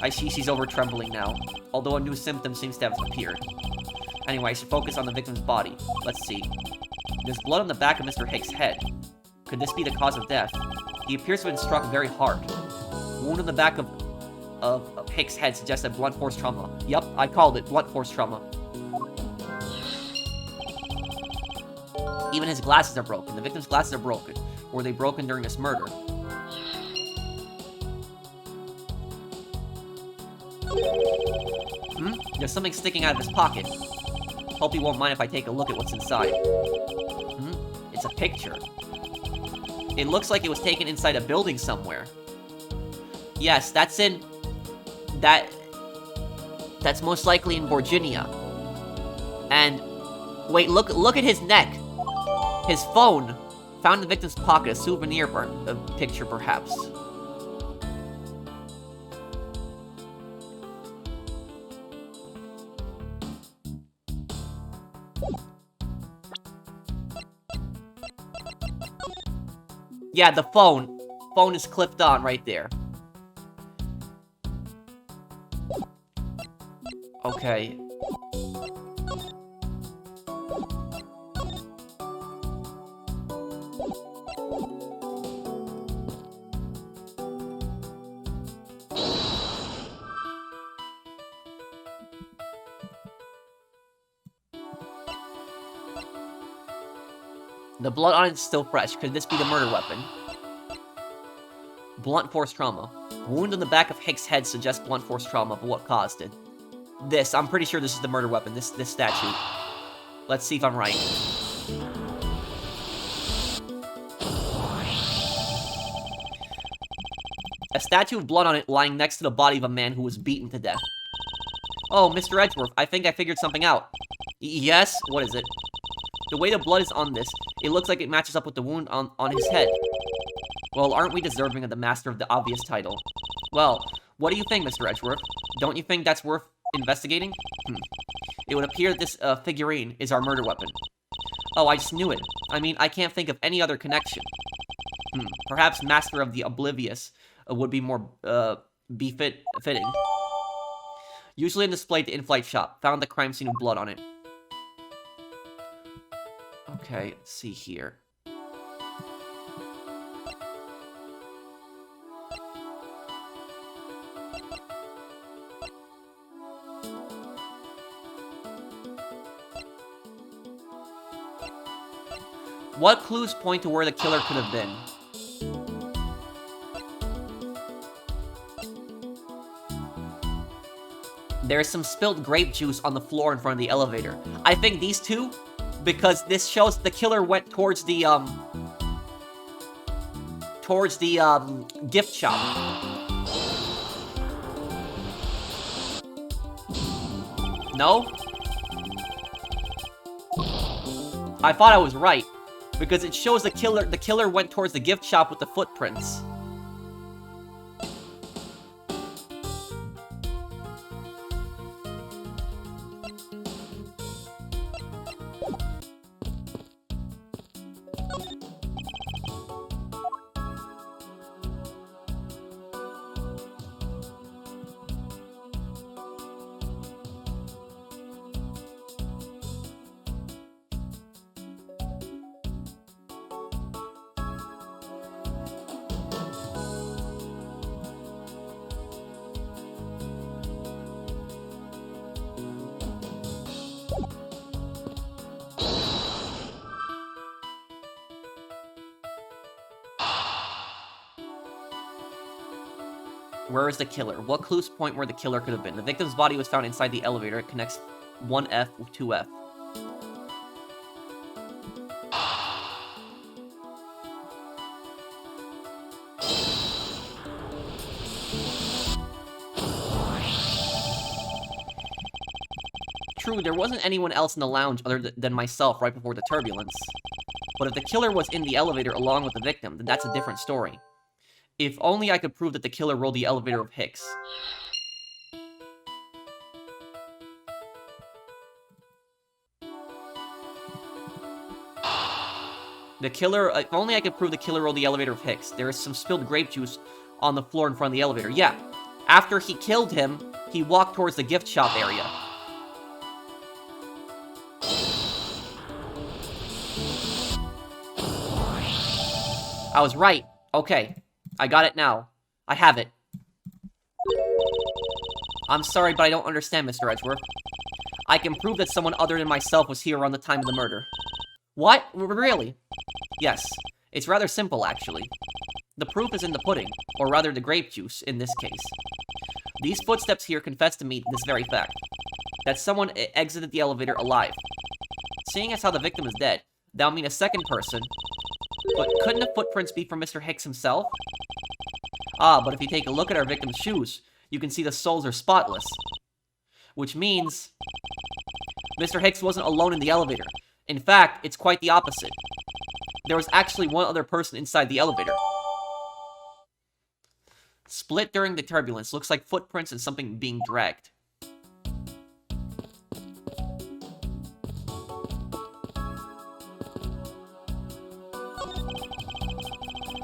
I see she's over trembling now, although a new symptom seems to have appeared. Anyway, I should focus on the victim's body. Let's see. There's blood on the back of Mr. Hicks' head. Could this be the cause of death? He appears to have been struck very hard. Wound on the back of Hicks' head suggests a blunt force trauma. Yup, I called it blunt force trauma. Even his glasses are broken. The victim's glasses are broken. Were they broken during this murder? There's something sticking out of his pocket. Hope he won't mind if I take a look at what's inside. It's a picture. It looks like it was taken inside a building somewhere. Yes, that's in... That's most likely in Virginia. And... Wait, look at his neck. His phone. Found in the victim's pocket. A souvenir picture, perhaps. Yeah, the phone. Phone is clipped on right there. Okay. The blood on it is still fresh. Could this be the murder weapon? Blunt force trauma. Wound on the back of Hicks' head suggests blunt force trauma, but what caused it? This. I'm pretty sure this is the murder weapon. This statue. Let's see if I'm right. A statue of blood on it lying next to the body of a man who was beaten to death. Oh, Mr. Edgeworth, I think I figured something out. Yes? What is it? The way the blood is on this, it looks like it matches up with the wound on his head. Well, aren't we deserving of the master of the obvious title? Well, what do you think, Mr. Edgeworth? Don't you think that's worth investigating? It would appear this figurine is our murder weapon. Oh, I just knew it. I mean, I can't think of any other connection. Perhaps Master of the Oblivious would be more fitting. Usually displayed at the in-flight shop. Found the crime scene with blood on it. Okay, let's see here. What clues point to where the killer could have been? There's some spilled grape juice on the floor in front of the elevator. I think these two, because this shows the killer went towards the gift shop. No? I thought I was right. Because it shows the killer went towards the gift shop with the footprints. Where is the killer? What clues point where the killer could have been? The victim's body was found inside the elevator. It connects 1F with 2F. True, there wasn't anyone else in the lounge other than myself right before the turbulence. But if the killer was in the elevator along with the victim, then that's a different story. If only I could prove that the killer rode the elevator of Hicks. If only I could prove the killer rode the elevator of Hicks. There is some spilled grape juice on the floor in front of the elevator. Yeah, after he killed him, he walked towards the gift shop area. I was right. Okay. I got it now. I have it. I'm sorry, but I don't understand, Mr. Edgeworth. I can prove that someone other than myself was here around the time of the murder. What? Really? Yes. It's rather simple, actually. The proof is in the pudding, or rather the grape juice, in this case. These footsteps here confess to me this very fact. That someone exited the elevator alive. Seeing as how the victim is dead, that would mean a second person. But couldn't the footprints be from Mr. Hicks himself? Ah, but if you take a look at our victim's shoes, you can see the soles are spotless. Which means Mr. Hicks wasn't alone in the elevator. In fact, it's quite the opposite. There was actually one other person inside the elevator. Split during the turbulence. Looks like footprints and something being dragged.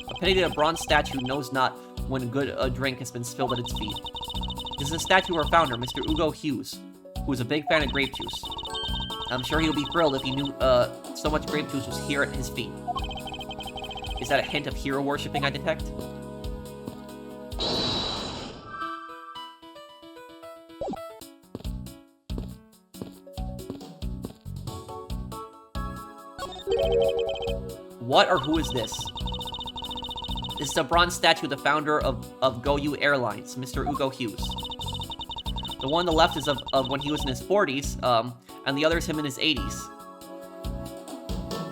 A pity that a bronze statue knows not when a drink has been spilled at its feet. This is a statue of our founder, Mr. Hugo Hughes, who is a big fan of grape juice. I'm sure he would be thrilled if he knew so much grape juice was here at his feet. Is that a hint of hero worshipping I detect? What or who is this? This is a bronze statue of the founder of GoU Airlines, Mr. Hugo Hughes. The one on the left is of when he was in his 40s, and the other is him in his 80s.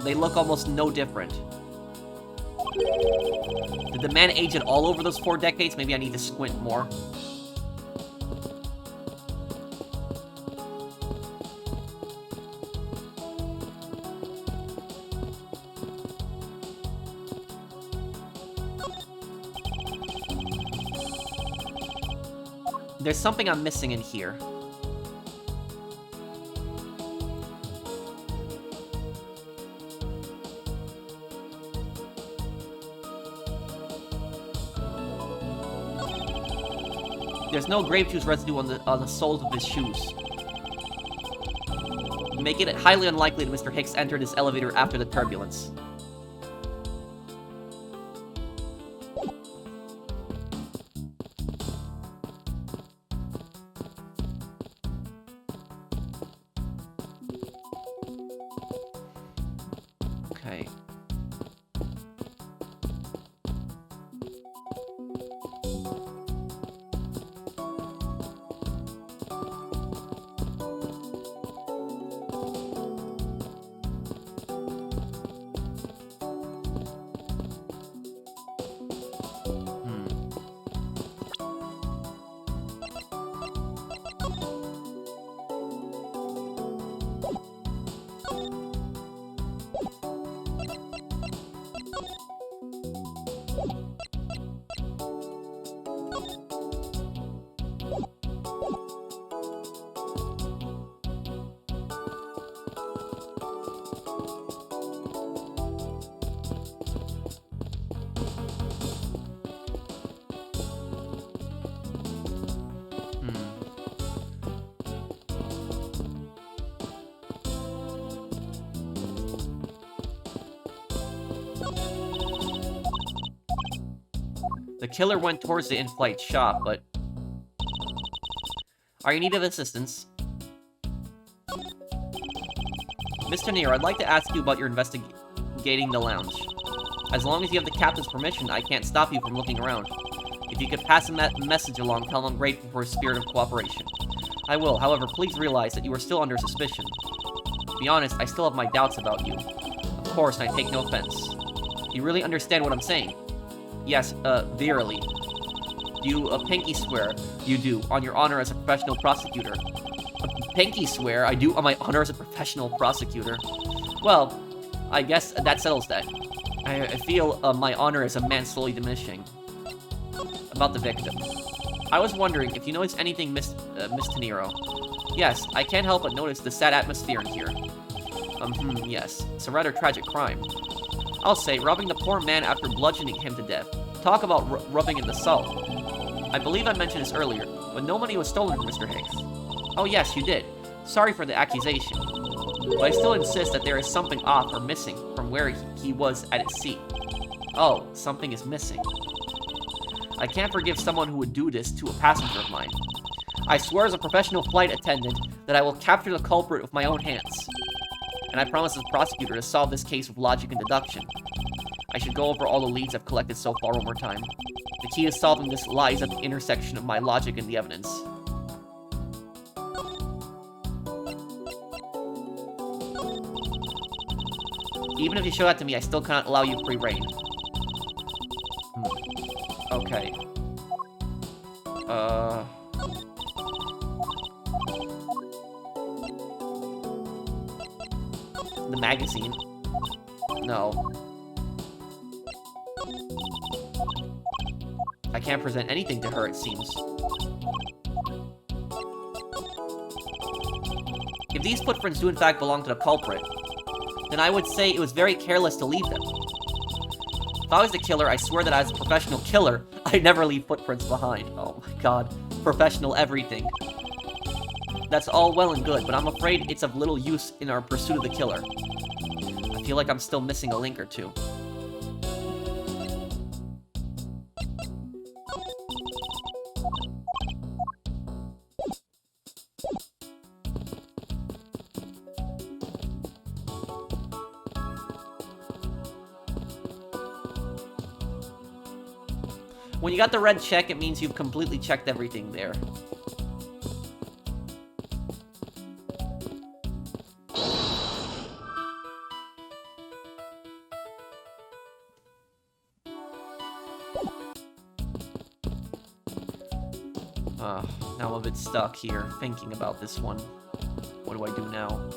They look almost no different. Did the man age it all over those 4 decades? Maybe I need to squint more. There's something I'm missing in here. There's no grape juice residue on the soles of his shoes. Making it highly unlikely that Mr. Hicks entered this elevator after the turbulence. Okay. The killer went towards the in-flight shop, but... Are you in need of assistance? Mr. Teneiro, I'd like to ask you about your investigating the lounge. As long as you have the captain's permission, I can't stop you from looking around. If you could pass a message along, tell him I'm grateful for his spirit of cooperation. I will. However, please realize that you are still under suspicion. To be honest, I still have my doubts about you. Of course, and I take no offense. You really understand what I'm saying? Yes, verily. Do you pinky swear? You do, on your honor as a professional prosecutor. Pinky swear? I do on my honor as a professional prosecutor. Well, I guess that settles that. I feel my honor as a man slowly diminishing. About the victim. I was wondering if you noticed anything, Miss Teneiro. Yes, I can't help but notice the sad atmosphere in here. Yes. It's a rather tragic crime. I'll say, robbing the poor man after bludgeoning him to death. Talk about rubbing in the salt. I believe I mentioned this earlier, but no money was stolen from Mr. Hicks. Oh yes, you did. Sorry for the accusation. But I still insist that there is something off or missing from where he was at his seat. Oh, something is missing. I can't forgive someone who would do this to a passenger of mine. I swear as a professional flight attendant that I will capture the culprit with my own hands. And I promise as a prosecutor to solve this case with logic and deduction. I should go over all the leads I've collected so far one more time. The key to solving this lies at the intersection of my logic and the evidence. Even if you show that to me, I still cannot allow you free reign. Okay. The magazine. No. I can't present anything to her, it seems. If these footprints do in fact belong to the culprit, then I would say it was very careless to leave them. If I was the killer, I swear that as a professional killer, I'd never leave footprints behind. Oh my god. Professional everything. That's all well and good, but I'm afraid it's of little use in our pursuit of the killer. I feel like I'm still missing a link or two. When you got the red check, it means you've completely checked everything there. Now I'm a bit stuck here, thinking about this one. What do I do now?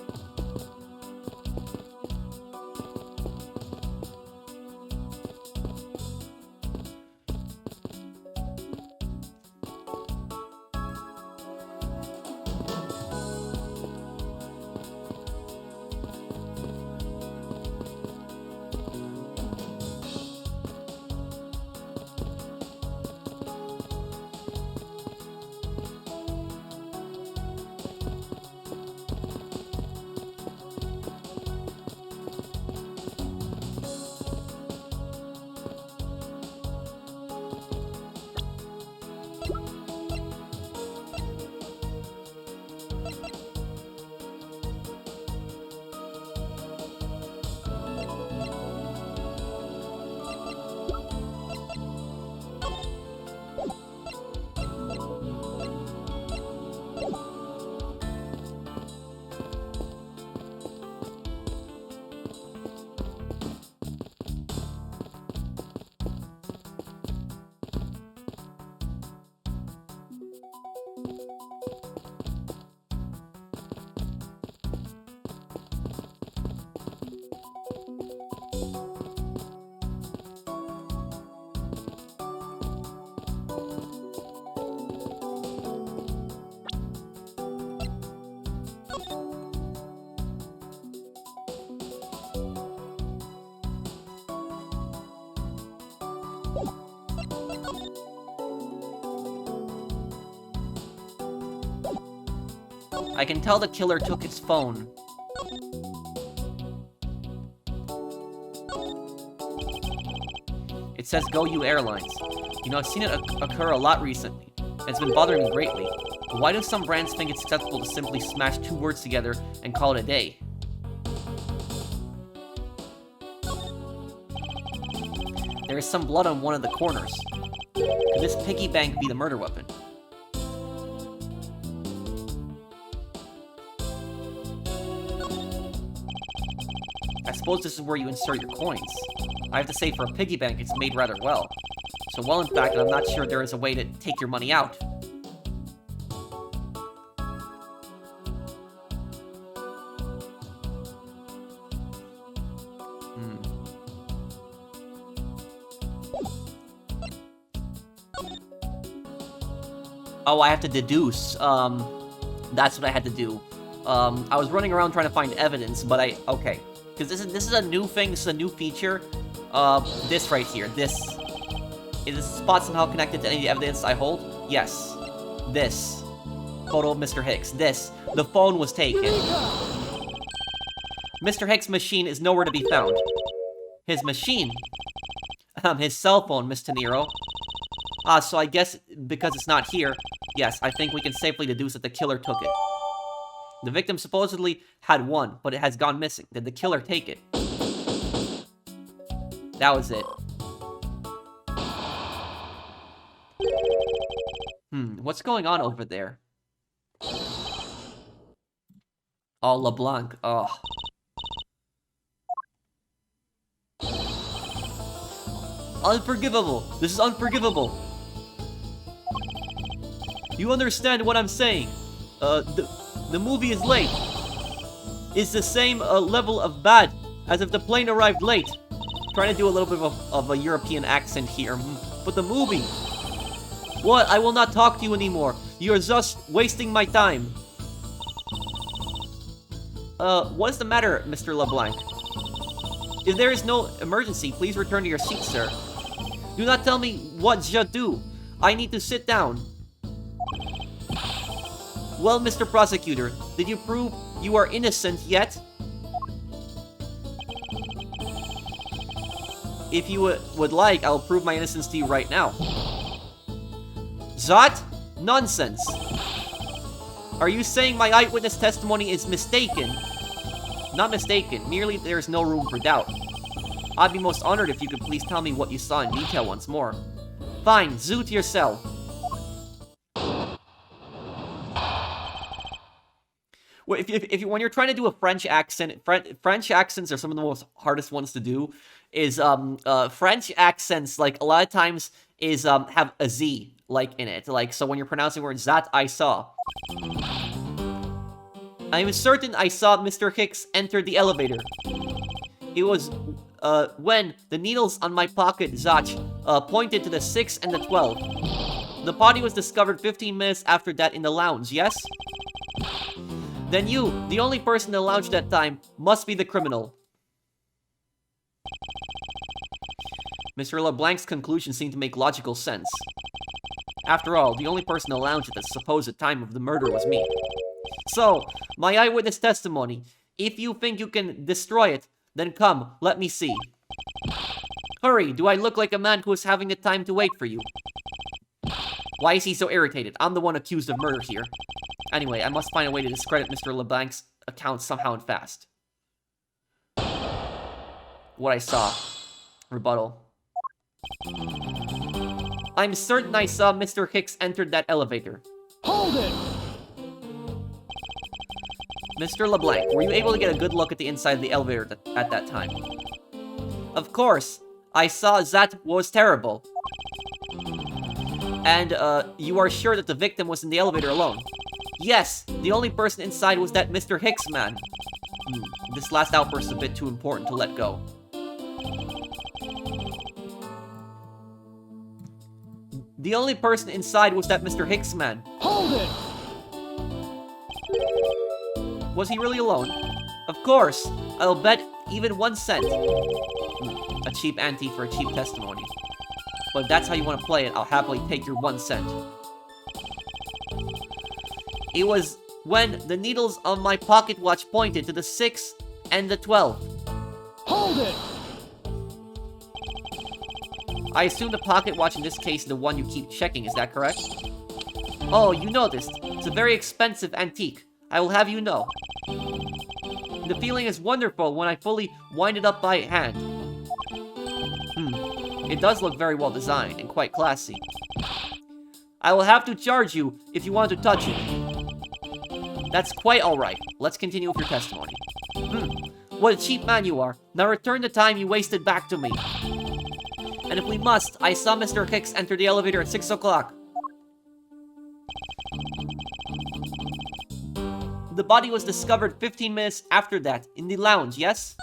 I can tell the killer took his phone. It says Go You Airlines. You know, I've seen it occur a lot recently, and it's been bothering me greatly. But why do some brands think it's acceptable to simply smash two words together and call it a day? There is some blood on one of the corners. Could this piggy bank be the murder weapon? I suppose this is where you insert your coins. I have to say, for a piggy bank, it's made rather well. So well, in fact, I'm not sure there is a way to take your money out. Oh, I have to deduce. That's what I had to do. I was running around trying to find evidence, but okay. Because this is a new thing, this is a new feature. This right here, this. Is this spot somehow connected to any of the evidence I hold? Yes. This. Photo of Mr. Hicks. This. The phone was taken. Mr. Hicks' machine is nowhere to be found. His machine? His cell phone, Miss Teneiro. So I guess because it's not here, yes, I think we can safely deduce that the killer took it. The victim supposedly had one, but it has gone missing. Did the killer take it? That was it. What's going on over there? Oh, Lablanc. Oh. Unforgivable. This is unforgivable. You understand what I'm saying? The movie is late. It's the same level of bad as if the plane arrived late. Trying to do a little bit of a European accent here. But the movie... What? I will not talk to you anymore. You are just wasting my time. What is the matter, Mr. Lablanc? If there is no emergency, please return to your seat, sir. Do not tell me what je do. I need to sit down. Well, Mr. Prosecutor, did you prove you are innocent yet? If you would like, I'll prove my innocence to you right now. Zot? Nonsense. Are you saying my eyewitness testimony is mistaken? Not mistaken, merely there is no room for doubt. I'd be most honored if you could please tell me what you saw in detail once more. Fine, zoo to your cell. Well, when you're trying to do a French accent, French accents are some of the most hardest ones to do. Is French accents, like, a lot of times is have a Z like in it, like, so when you're pronouncing words that I saw. I was certain I saw Mr. Hicks enter the elevator. It was when the needles on my pocket Zach pointed to the 6 and the 12. The body was discovered 15 minutes after that in the lounge, yes? Then you, the only person in the lounge that time, must be the criminal. Mr. LeBlanc's conclusion seemed to make logical sense. After all, the only person in the lounge at the supposed time of the murder was me. So, my eyewitness testimony. If you think you can destroy it, then come, let me see. Hurry, do I look like a man who is having the time to wait for you? Why is he so irritated? I'm the one accused of murder here. Anyway, I must find a way to discredit Mr. LeBlanc's account somehow and fast. What I saw. Rebuttal. I'm certain I saw Mr. Hicks enter that elevator. Hold it! Mr. LeBlanc, were you able to get a good look at the inside of the elevator at that time? Of course. I saw that was terrible. And, you are sure that the victim was in the elevator alone? Yes, the only person inside was that Mr. Hicks man. This last outburst is a bit too important to let go. The only person inside was that Mr. Hicks man. Hold it! Was he really alone? Of course. I'll bet even 1 cent. A cheap ante for a cheap testimony. But if that's how you want to play it, I'll happily take your 1 cent. It was when the needles on my pocket watch pointed to the 6 and the 12. Hold it! I assume the pocket watch in this case is the one you keep checking, is that correct? Oh, you noticed. It's a very expensive antique. I will have you know. The feeling is wonderful when I fully wind it up by hand. It does look very well designed and quite classy. I will have to charge you if you want to touch it. That's quite alright. Let's continue with your testimony. What a cheap man you are. Now return the time you wasted back to me. And if we must, I saw Mr. Hicks enter the elevator at 6 o'clock. The body was discovered 15 minutes after that, in the lounge, yes?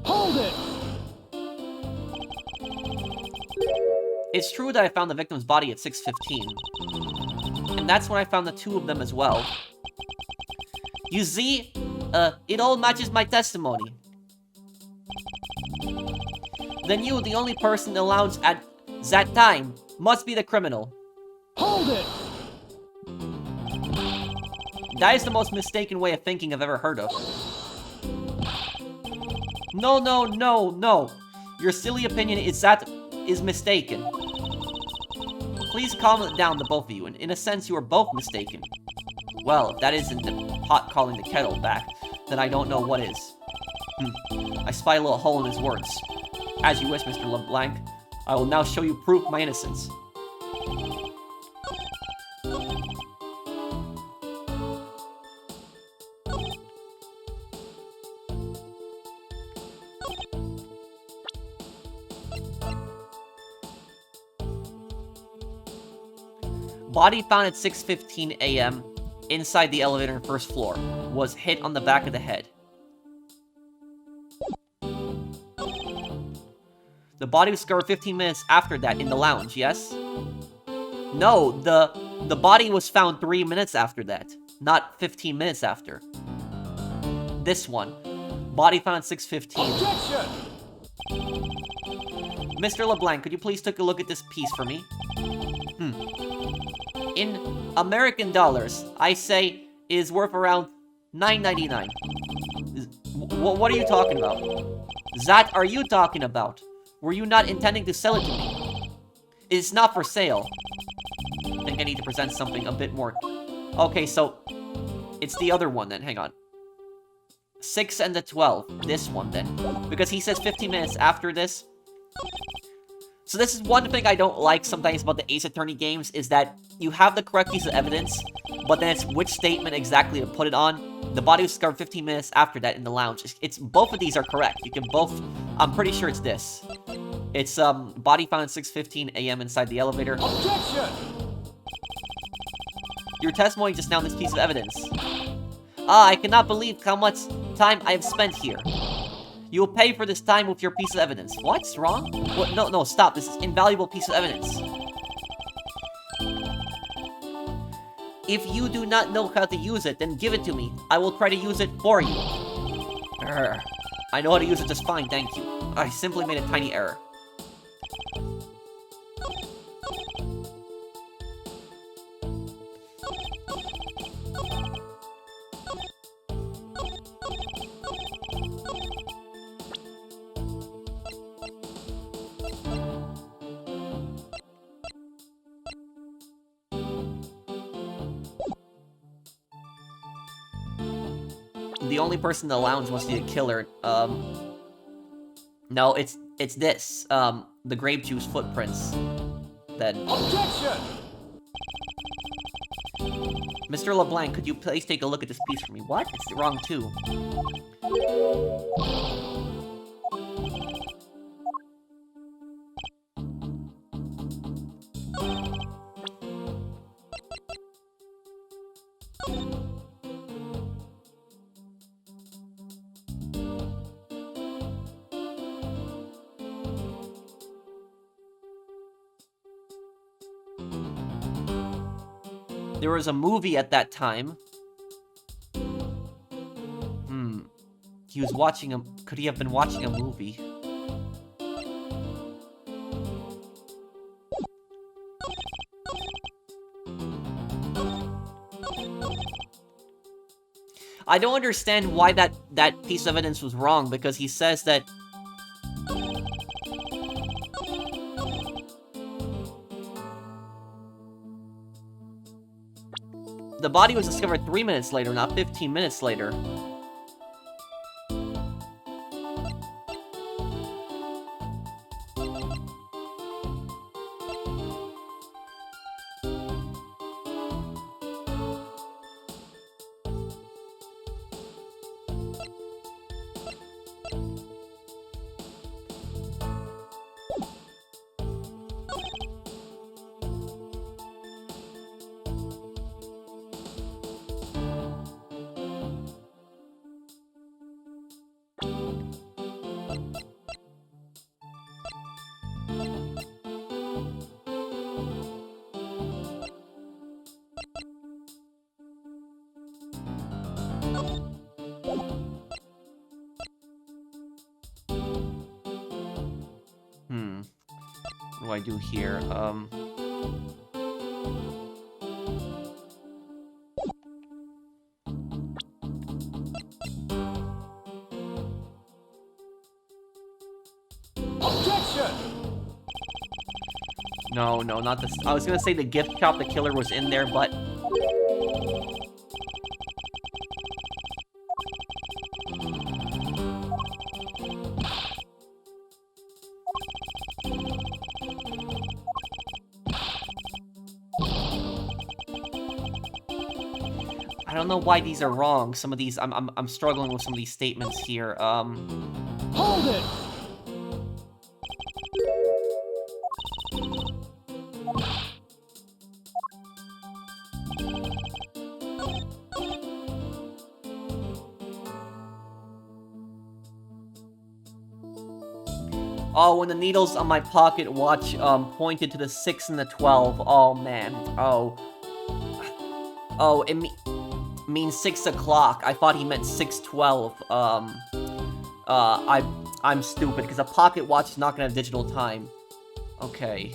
Hold it! It's true that I found the victim's body at 6:15. And that's when I found the two of them as well. You see, it all matches my testimony. Then you, the only person in the lounge at that time, must be the criminal. Hold it! That is the most mistaken way of thinking I've ever heard of. No, no, no, no. Your silly opinion is mistaken. Please calm it down, the both of you. In a sense, you are both mistaken. Well, if that isn't the pot calling the kettle back, then I don't know what is. I spy a little hole in his words. As you wish, Mr. Lablanc. I will now show you proof of my innocence. Body found at 6:15 a.m. inside the elevator on first floor. Was hit on the back of the head. The body was discovered 15 minutes after that in the lounge, yes? No, the body was found 3 minutes after that, not 15 minutes after. This one. Body found at 6:15. Objection! Mr. Lablanc, could you please take a look at this piece for me? In American dollars, I say is worth around $9.99. What are you talking about? That are you talking about? Were you not intending to sell it to me? It's not for sale. I think I need to present something a bit more. Okay, so it's the other one then. Hang on. 6 and the 12. This one then. Because he says 15 minutes after this. So this is one thing I don't like sometimes about the Ace Attorney games, is that you have the correct piece of evidence, but then it's which statement exactly to put it on. The body was discovered 15 minutes after that in the lounge. It's both of these are correct. You can both, I'm pretty sure it's this. It's body found at 6:15 a.m. inside the elevator. Objection! Your testimony just now, this piece of evidence. I cannot believe how much time I have spent here. You will pay for this time with your piece of evidence. What's wrong? What? No, stop. This is invaluable piece of evidence. If you do not know how to use it, then give it to me. I will try to use it for you. I know how to use it just fine, thank you. I simply made a tiny error. The only person in the lounge must be the killer. No, it's this. The grape juice footprints. Then. Objection! Mr. LeBlanc, could you please take a look at this piece for me? What? It's wrong too. There was a movie at that time. He was watching a... Could he have been watching a movie? I don't understand why that piece of evidence was wrong, because he says that... The body was discovered 3 minutes later, not 15 minutes later. do I do here? Objection! No, not this. I was gonna say the gift shop, the killer was in there, but... I don't know why these are wrong. Some of these, I'm struggling with some of these statements here. Hold it! Oh, when the needles on my pocket watch pointed to the 6 and the 12. Oh man. Oh. Oh, it means 6 o'clock. I thought he meant 6:12. I'm stupid because a pocket watch is not gonna have digital time. Okay.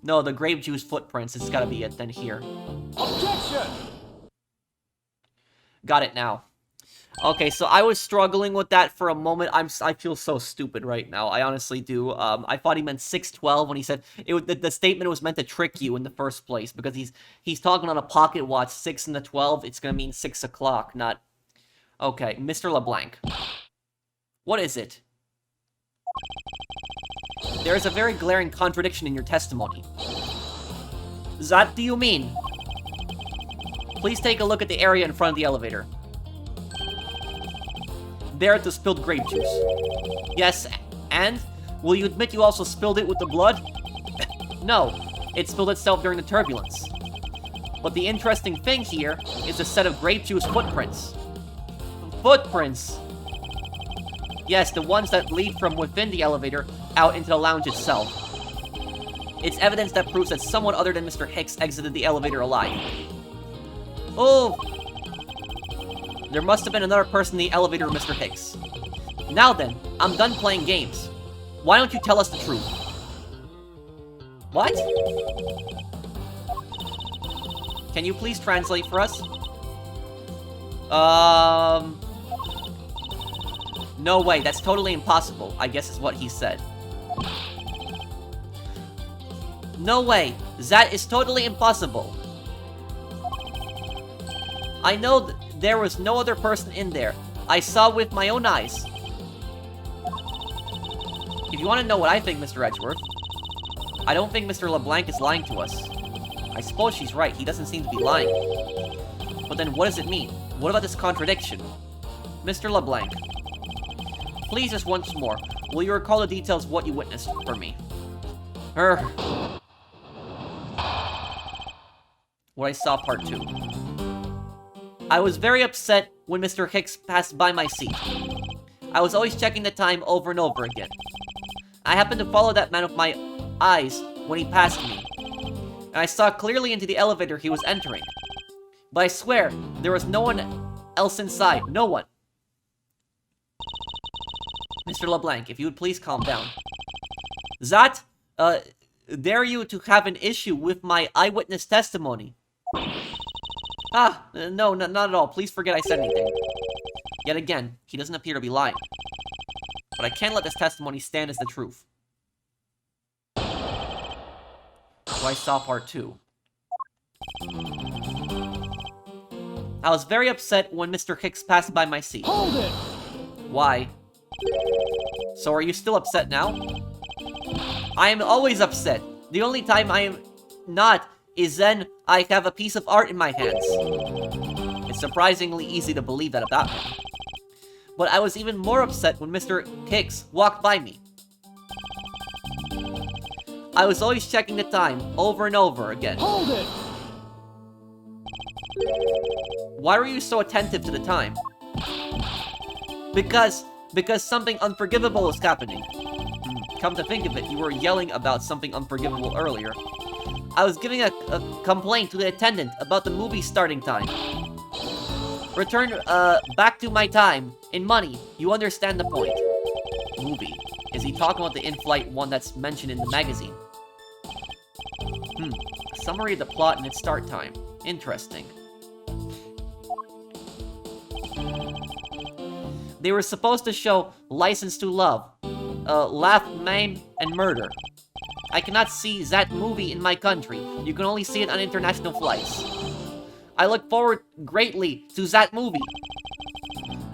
No, the grape juice footprints. It's gotta be it then here. Objection! Got it now. Okay, so I was struggling with that for a moment. I feel so stupid right now. I honestly do. I thought he meant 6:12 when he said the statement was meant to trick you in the first place because he's talking on a pocket watch 6 and the 12. It's gonna mean 6 o'clock, not. Okay, Mr. Lablanc. What is it? There is a very glaring contradiction in your testimony. That do you mean? Please take a look at the area in front of the elevator. There at the spilled grape juice. Yes, and? Will you admit you also spilled it with the blood? No, it spilled itself during the turbulence. But the interesting thing here is a set of grape juice footprints. Footprints! Yes, the ones that lead from within the elevator out into the lounge itself. It's evidence that proves that someone other than Mr. Hicks exited the elevator alive. Oh! There must have been another person in the elevator with Mr. Hicks. Now then, I'm done playing games. Why don't you tell us the truth? What? Can you please translate for us? No way, that's totally impossible, I guess is what he said. No way, that is totally impossible. I know there was no other person in there. I saw with my own eyes. If you want to know what I think, Mr. Edgeworth, I don't think Mr. Lablanc is lying to us. I suppose she's right, he doesn't seem to be lying. But then what does it mean? What about this contradiction? Mr. Lablanc, please just once more, will you recall the details of what you witnessed for me? What I saw, part 2. I was very upset when Mr. Hicks passed by my seat. I was always checking the time over and over again. I happened to follow that man with my eyes when he passed me, and I saw clearly into the elevator he was entering. But I swear, there was no one else inside. No one. Mr. LeBlanc, if you would please calm down. That, dare you to have an issue with my eyewitness testimony? No, not at all. Please forget I said anything. Yet again, he doesn't appear to be lying. But I can't let this testimony stand as the truth. So I saw part 2. I was very upset when Mr. Hicks passed by my seat. Hold it! Why? So are you still upset now? I am always upset. The only time I am not is then I have a piece of art in my hands. It's surprisingly easy to believe that about him. But I was even more upset when Mr. Hicks walked by me. I was always checking the time over and over again. Hold it! Why were you so attentive to the time? Because something unforgivable was happening. Come to think of it, you were yelling about something unforgivable earlier. I was giving a complaint to the attendant about the movie starting time. Return, back to my time. In money, you understand the point. Movie. Is he talking about the in-flight one that's mentioned in the magazine? Summary of the plot and its start time. Interesting. They were supposed to show License to Love, Laugh, Maim, and Murder. I cannot see that movie in my country. You can only see it on international flights. I look forward greatly to that movie.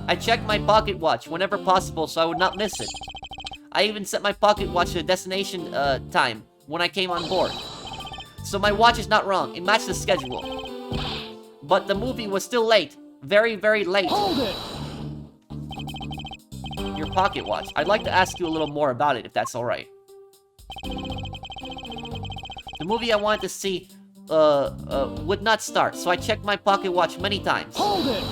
I check my pocket watch whenever possible so I would not miss it. I even set my pocket watch to the destination time when I came on board. So my watch is not wrong. It matched the schedule. But the movie was still late. Very, very late. Hold it! Your pocket watch. I'd like to ask you a little more about it, if that's alright. The movie I wanted to see, would not start, so I checked my pocket watch many times. Hold it!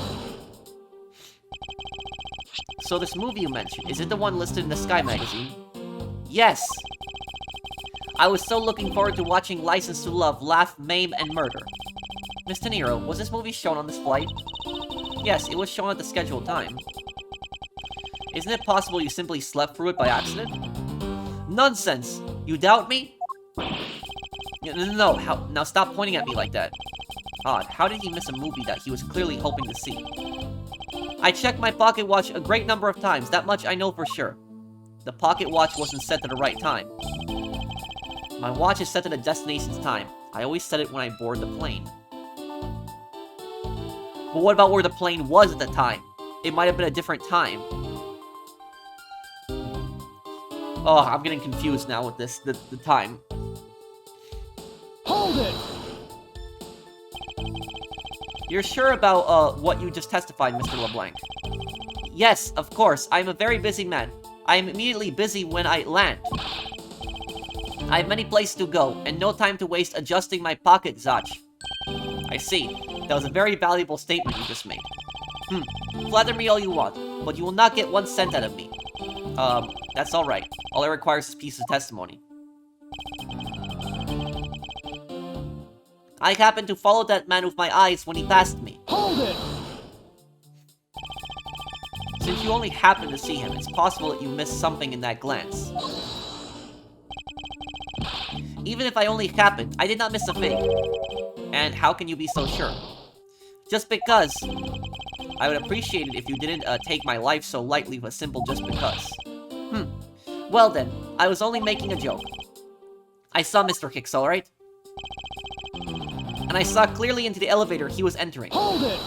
So this movie you mentioned, is it the one listed in the Sky magazine? Yes! I was so looking forward to watching License to Love, Laugh, Maim, and Murder. Miss Teneiro, was this movie shown on this flight? Yes, it was shown at the scheduled time. Isn't it possible you simply slept through it by accident? Nonsense! You doubt me? No, now stop pointing at me like that. Odd, how did he miss a movie that he was clearly hoping to see? I checked my pocket watch a great number of times, that much I know for sure. The pocket watch wasn't set to the right time. My watch is set to the destination's time. I always set it when I board the plane. But what about where the plane was at the time? It might have been a different time. Oh, I'm getting confused now with this, the time. Hold it! You're sure about, what you just testified, Mr. Lablanc? Yes, of course. I'm a very busy man. I am immediately busy when I land. I have many places to go, and no time to waste adjusting my pocket, Zach. I see. That was a very valuable statement you just made. Flatter me all you want, but you will not get 1 cent out of me. That's alright. All I require is a piece of testimony. I happened to follow that man with my eyes when he passed me. Hold it! Since you only happened to see him, it's possible that you missed something in that glance. Even if I only happened, I did not miss a thing. And how can you be so sure? Just because. I would appreciate it if you didn't take my life so lightly with a simple just because. Well then, I was only making a joke. I saw Mr. Hicks, alright? And I saw clearly into the elevator he was entering. Hold it!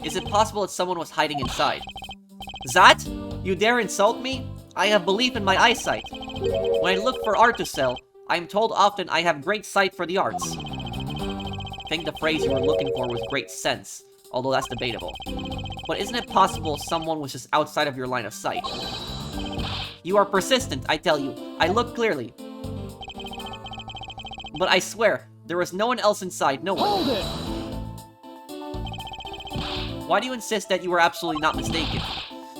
Is it possible that someone was hiding inside? That? You dare insult me? I have belief in my eyesight. When I look for art to sell, I am told often I have great sight for the arts. I think the phrase you were looking for was great sense, although that's debatable. But isn't it possible someone was just outside of your line of sight? You are persistent, I tell you. I look clearly. But I swear, there was no one else inside, no one. Hold it! Why do you insist that you were absolutely not mistaken?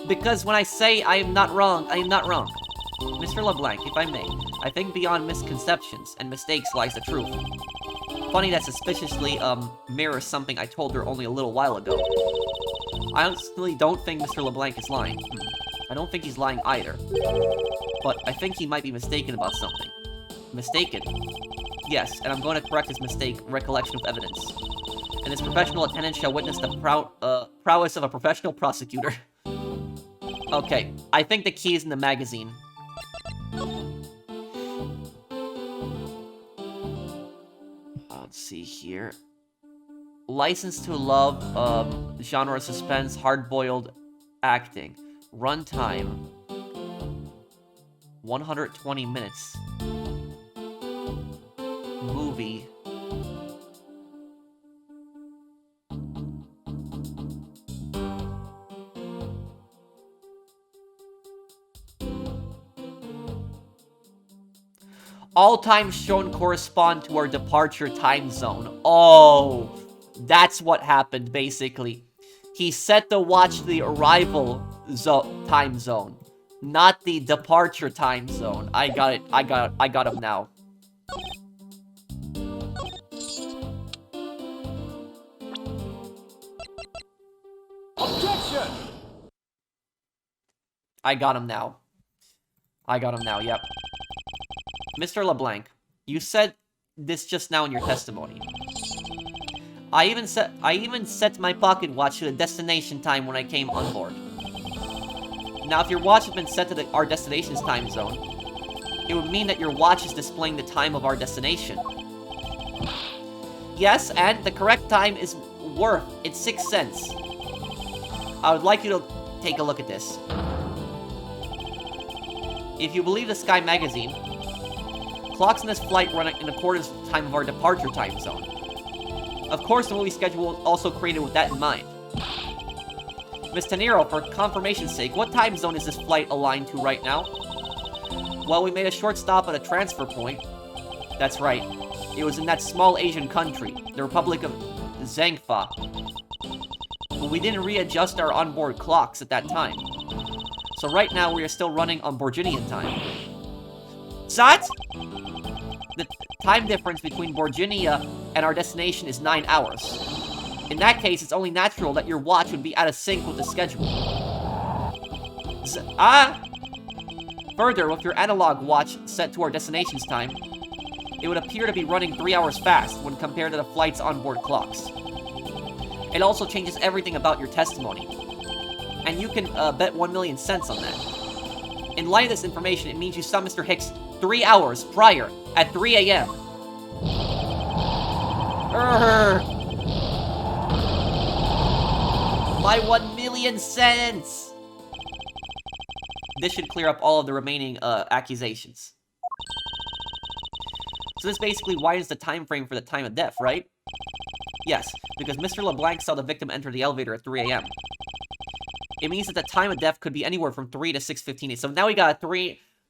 Because when I say I am not wrong, I am not wrong. Mr. Lablanc, if I may, I think beyond misconceptions and mistakes lies the truth. Funny that suspiciously, mirrors something I told her only a little while ago. I honestly don't think Mr. Lablanc is lying. I don't think he's lying either. But I think he might be mistaken about something. Mistaken? Yes, and I'm going to correct his mistake, recollection of evidence. And his professional attendant shall witness the prowess of a professional prosecutor. Okay, I think the key is in the magazine. Let's see here. License to Love, genre suspense, hard-boiled acting. Runtime. 120 minutes. Movie. All times shown correspond to our departure time zone. Oh, that's what happened, basically. He set the watch to the arrival time zone. Not the departure time zone. I got it. I got him now. Objection! I got him now. I got him now, yep. Mr. LeBlanc, you said this just now in your testimony. I even set my pocket watch to the destination time when I came on board. Now, if your watch has been set to our destination's time zone, it would mean that your watch is displaying the time of our destination. Yes, and the correct time is worth. It's 6 cents. I would like you to take a look at this. If you believe the Sky magazine, clocks in this flight run in accordance with the time of our departure time zone. Of course, the movie schedule was also created with that in mind. Miss Teneiro, for confirmation's sake, what time zone is this flight aligned to right now? Well, we made a short stop at a transfer point. That's right. It was in that small Asian country, the Republic of Zangfa. But we didn't readjust our onboard clocks at that time. So right now, we are still running on Borginian time. What? The time difference between Borginia and our destination is 9 hours. In that case, it's only natural that your watch would be out of sync with the schedule. Further, with your analog watch set to our destination's time, it would appear to be running 3 hours fast when compared to the flight's onboard clocks. It also changes everything about your testimony. And you can bet 1 million cents on that. In light of this information, it means you saw Mr. Hicks 3 hours prior at 3 a.m. My 1 million cents! This should clear up all of the remaining accusations. So this basically widens the time frame for the time of death, right? Yes, because Mr. LeBlanc saw the victim enter the elevator at 3 a.m. It means that the time of death could be anywhere from 3 to 6:15. So now we got a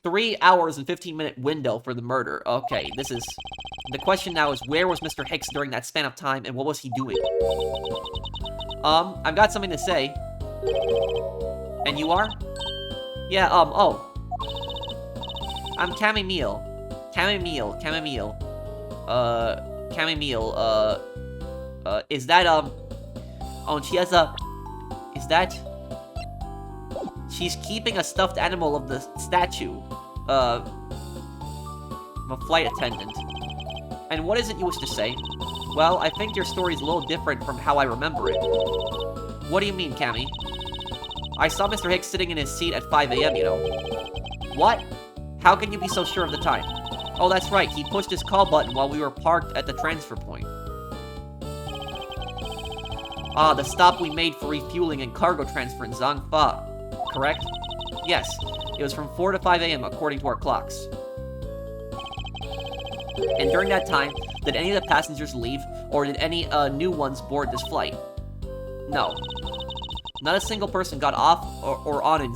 3 hours and 15-minute window for the murder. Okay, this is... The question now is, where was Mr. Hicks during that span of time, and what was he doing? I've got something to say. And you are? Yeah, oh. I'm Chamomile. Chamomile. Is that, Oh, and she has a... Is that... She's keeping a stuffed animal of the statue. Of a flight attendant. And what is it you wish to say? Well, I think your story is a little different from how I remember it. What do you mean, Cammy? I saw Mr. Hicks sitting in his seat at 5 a.m., you know. What? How can you be so sure of the time? Oh, that's right, he pushed his call button while we were parked at the transfer point. Ah, the stop we made for refueling and cargo transfer in Zangfa. Correct? Yes, it was from 4 to 5 a.m. according to our clocks. And during that time, did any of the passengers leave, or did any new ones board this flight? No. Not a single person got off or on in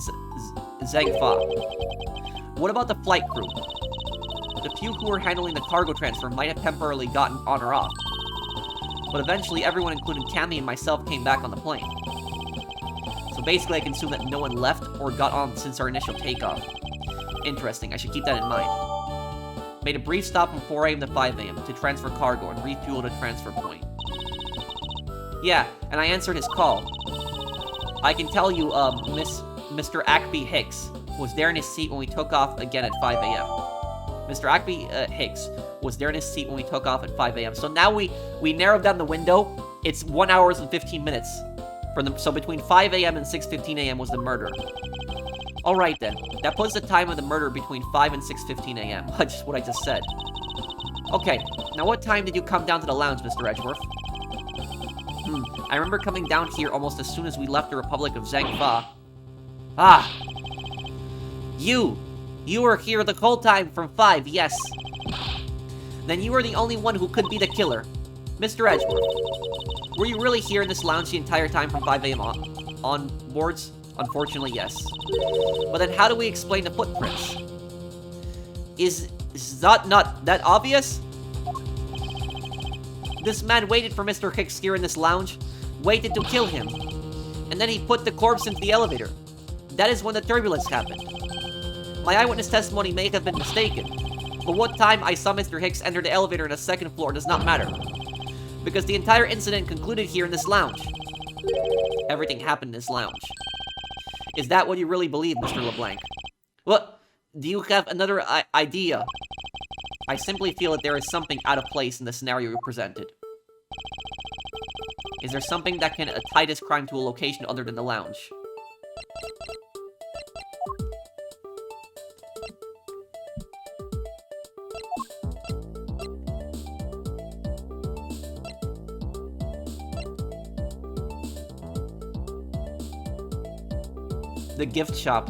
Zangfa. What about the flight crew? The few who were handling the cargo transfer might have temporarily gotten on or off. But eventually, everyone, including Cammy and myself, came back on the plane. So basically, I can assume that no one left or got on since our initial takeoff. Interesting, I should keep that in mind. Made a brief stop from 4 a.m. to 5 a.m. to transfer cargo and refuel at a transfer point. Yeah, and I answered his call. I can tell you, Mr. Ackby Hicks was there in his seat when we took off again at 5 a.m. Mr. Ackby Hicks was there in his seat when we took off at 5 a.m. So now we narrowed down the window. It's 1 hour and 15 minutes. So between 5 a.m. and 6:15 a.m. was the murder. Alright then, that puts the time of the murder between 5 and 6:15 a.m. Just what I just said. Okay, now what time did you come down to the lounge, Mr. Edgeworth? I remember coming down here almost as soon as we left the Republic of Zangfa. Ah! You were here the whole time from 5, yes. Then you were the only one who could be the killer. Mr. Edgeworth, were you really here in this lounge the entire time from 5 a.m. onwards? Unfortunately, yes. But then how do we explain the footprints? Is that not that obvious? This man waited for Mr. Hicks here in this lounge, waited to kill him, and then he put the corpse into the elevator. That is when the turbulence happened. My eyewitness testimony may have been mistaken, but what time I saw Mr. Hicks enter the elevator on the second floor does not matter, because the entire incident concluded here in this lounge. Everything happened in this lounge. Is that what you really believe, Mr. LeBlanc? What? Do you have another idea? I simply feel that there is something out of place in the scenario you presented. Is there something that can tie this crime to a location other than the lounge? The gift shop.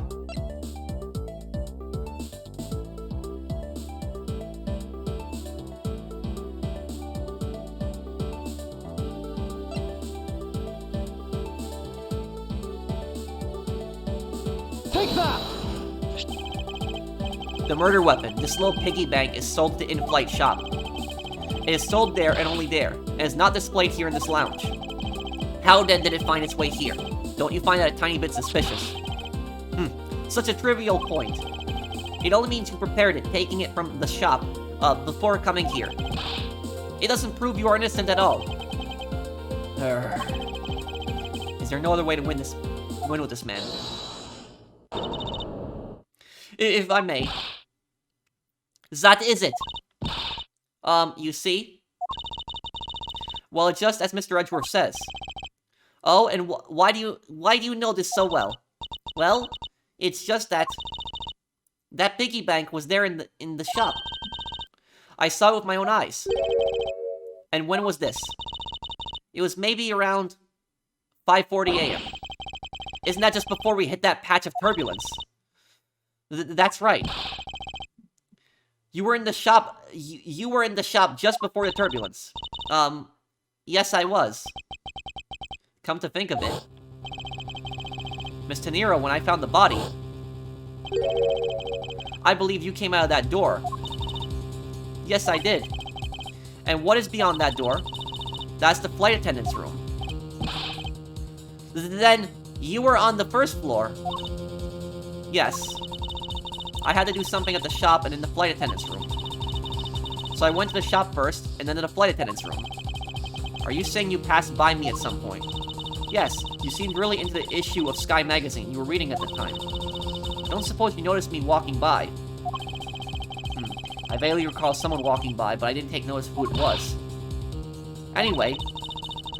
Take that! The murder weapon, this little piggy bank, is sold at the in-flight shop. It is sold there and only there, and is not displayed here in this lounge. How then did it find its way here? Don't you find that a tiny bit suspicious? Such a trivial point. It only means you prepared it, taking it from the shop, before coming here. It doesn't prove you are innocent at all. Is there no other way to win with this man? If I may. That is it. You see? Well, it's just as Mr. Edgeworth says. Oh, and why do you know this so well? Well, it's just that piggy bank was there in the shop. I saw it with my own eyes. And when was this? It was maybe around 5:40 a.m. Isn't that just before we hit that patch of turbulence? That's right. You were in the shop. You were in the shop just before the turbulence. Yes, I was. Come to think of it, Miss Teneiro, when I found the body, I believe you came out of that door. Yes, I did. And what is beyond that door? That's the flight attendant's room. Then, you were on the first floor. Yes. I had to do something at the shop and in the flight attendant's room. So I went to the shop first, and then to the flight attendant's room. Are you saying you passed by me at some point? Yes, you seemed really into the issue of Sky Magazine you were reading at the time. I don't suppose you noticed me walking by. I vaguely recall someone walking by, but I didn't take notice of who it was. Anyway,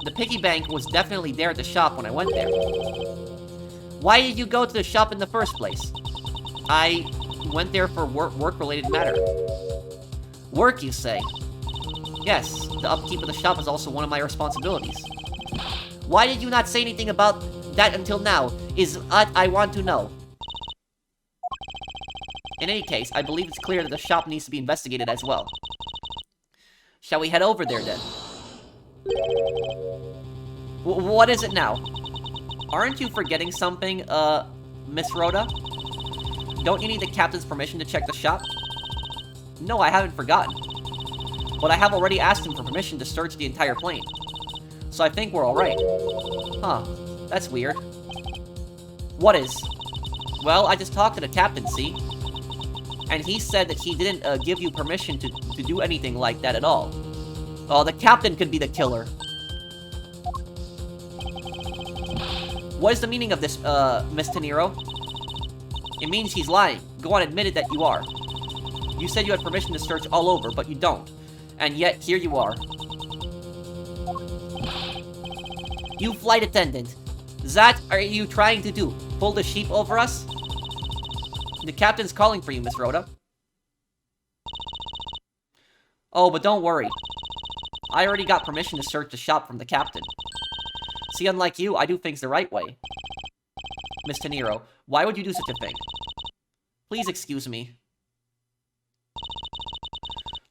the piggy bank was definitely there at the shop when I went there. Why did you go to the shop in the first place? I went there for work-related matter. Work, you say? Yes, the upkeep of the shop is also one of my responsibilities. Why did you not say anything about that until now, is what I want to know. In any case, I believe it's clear that the shop needs to be investigated as well. Shall we head over there, then? What is it now? Aren't you forgetting something, Miss Rhoda? Don't you need the captain's permission to check the shop? No, I haven't forgotten. But I have already asked him for permission to search the entire plane. So I think we're alright. Huh, that's weird. What is? Well, I just talked to the captain, see? And he said that he didn't give you permission to do anything like that at all. Oh, the captain could be the killer. What is the meaning of this, Miss Teneiro? It means he's lying. Go on, admit it that you are. You said you had permission to search all over, but you don't. And yet, here you are. You flight attendant. That are you trying to do? Pull the sheep over us? The captain's calling for you, Miss Rhoda. Oh, but don't worry. I already got permission to search the shop from the captain. See, unlike you, I do things the right way. Miss Teneiro, why would you do such a thing? Please excuse me.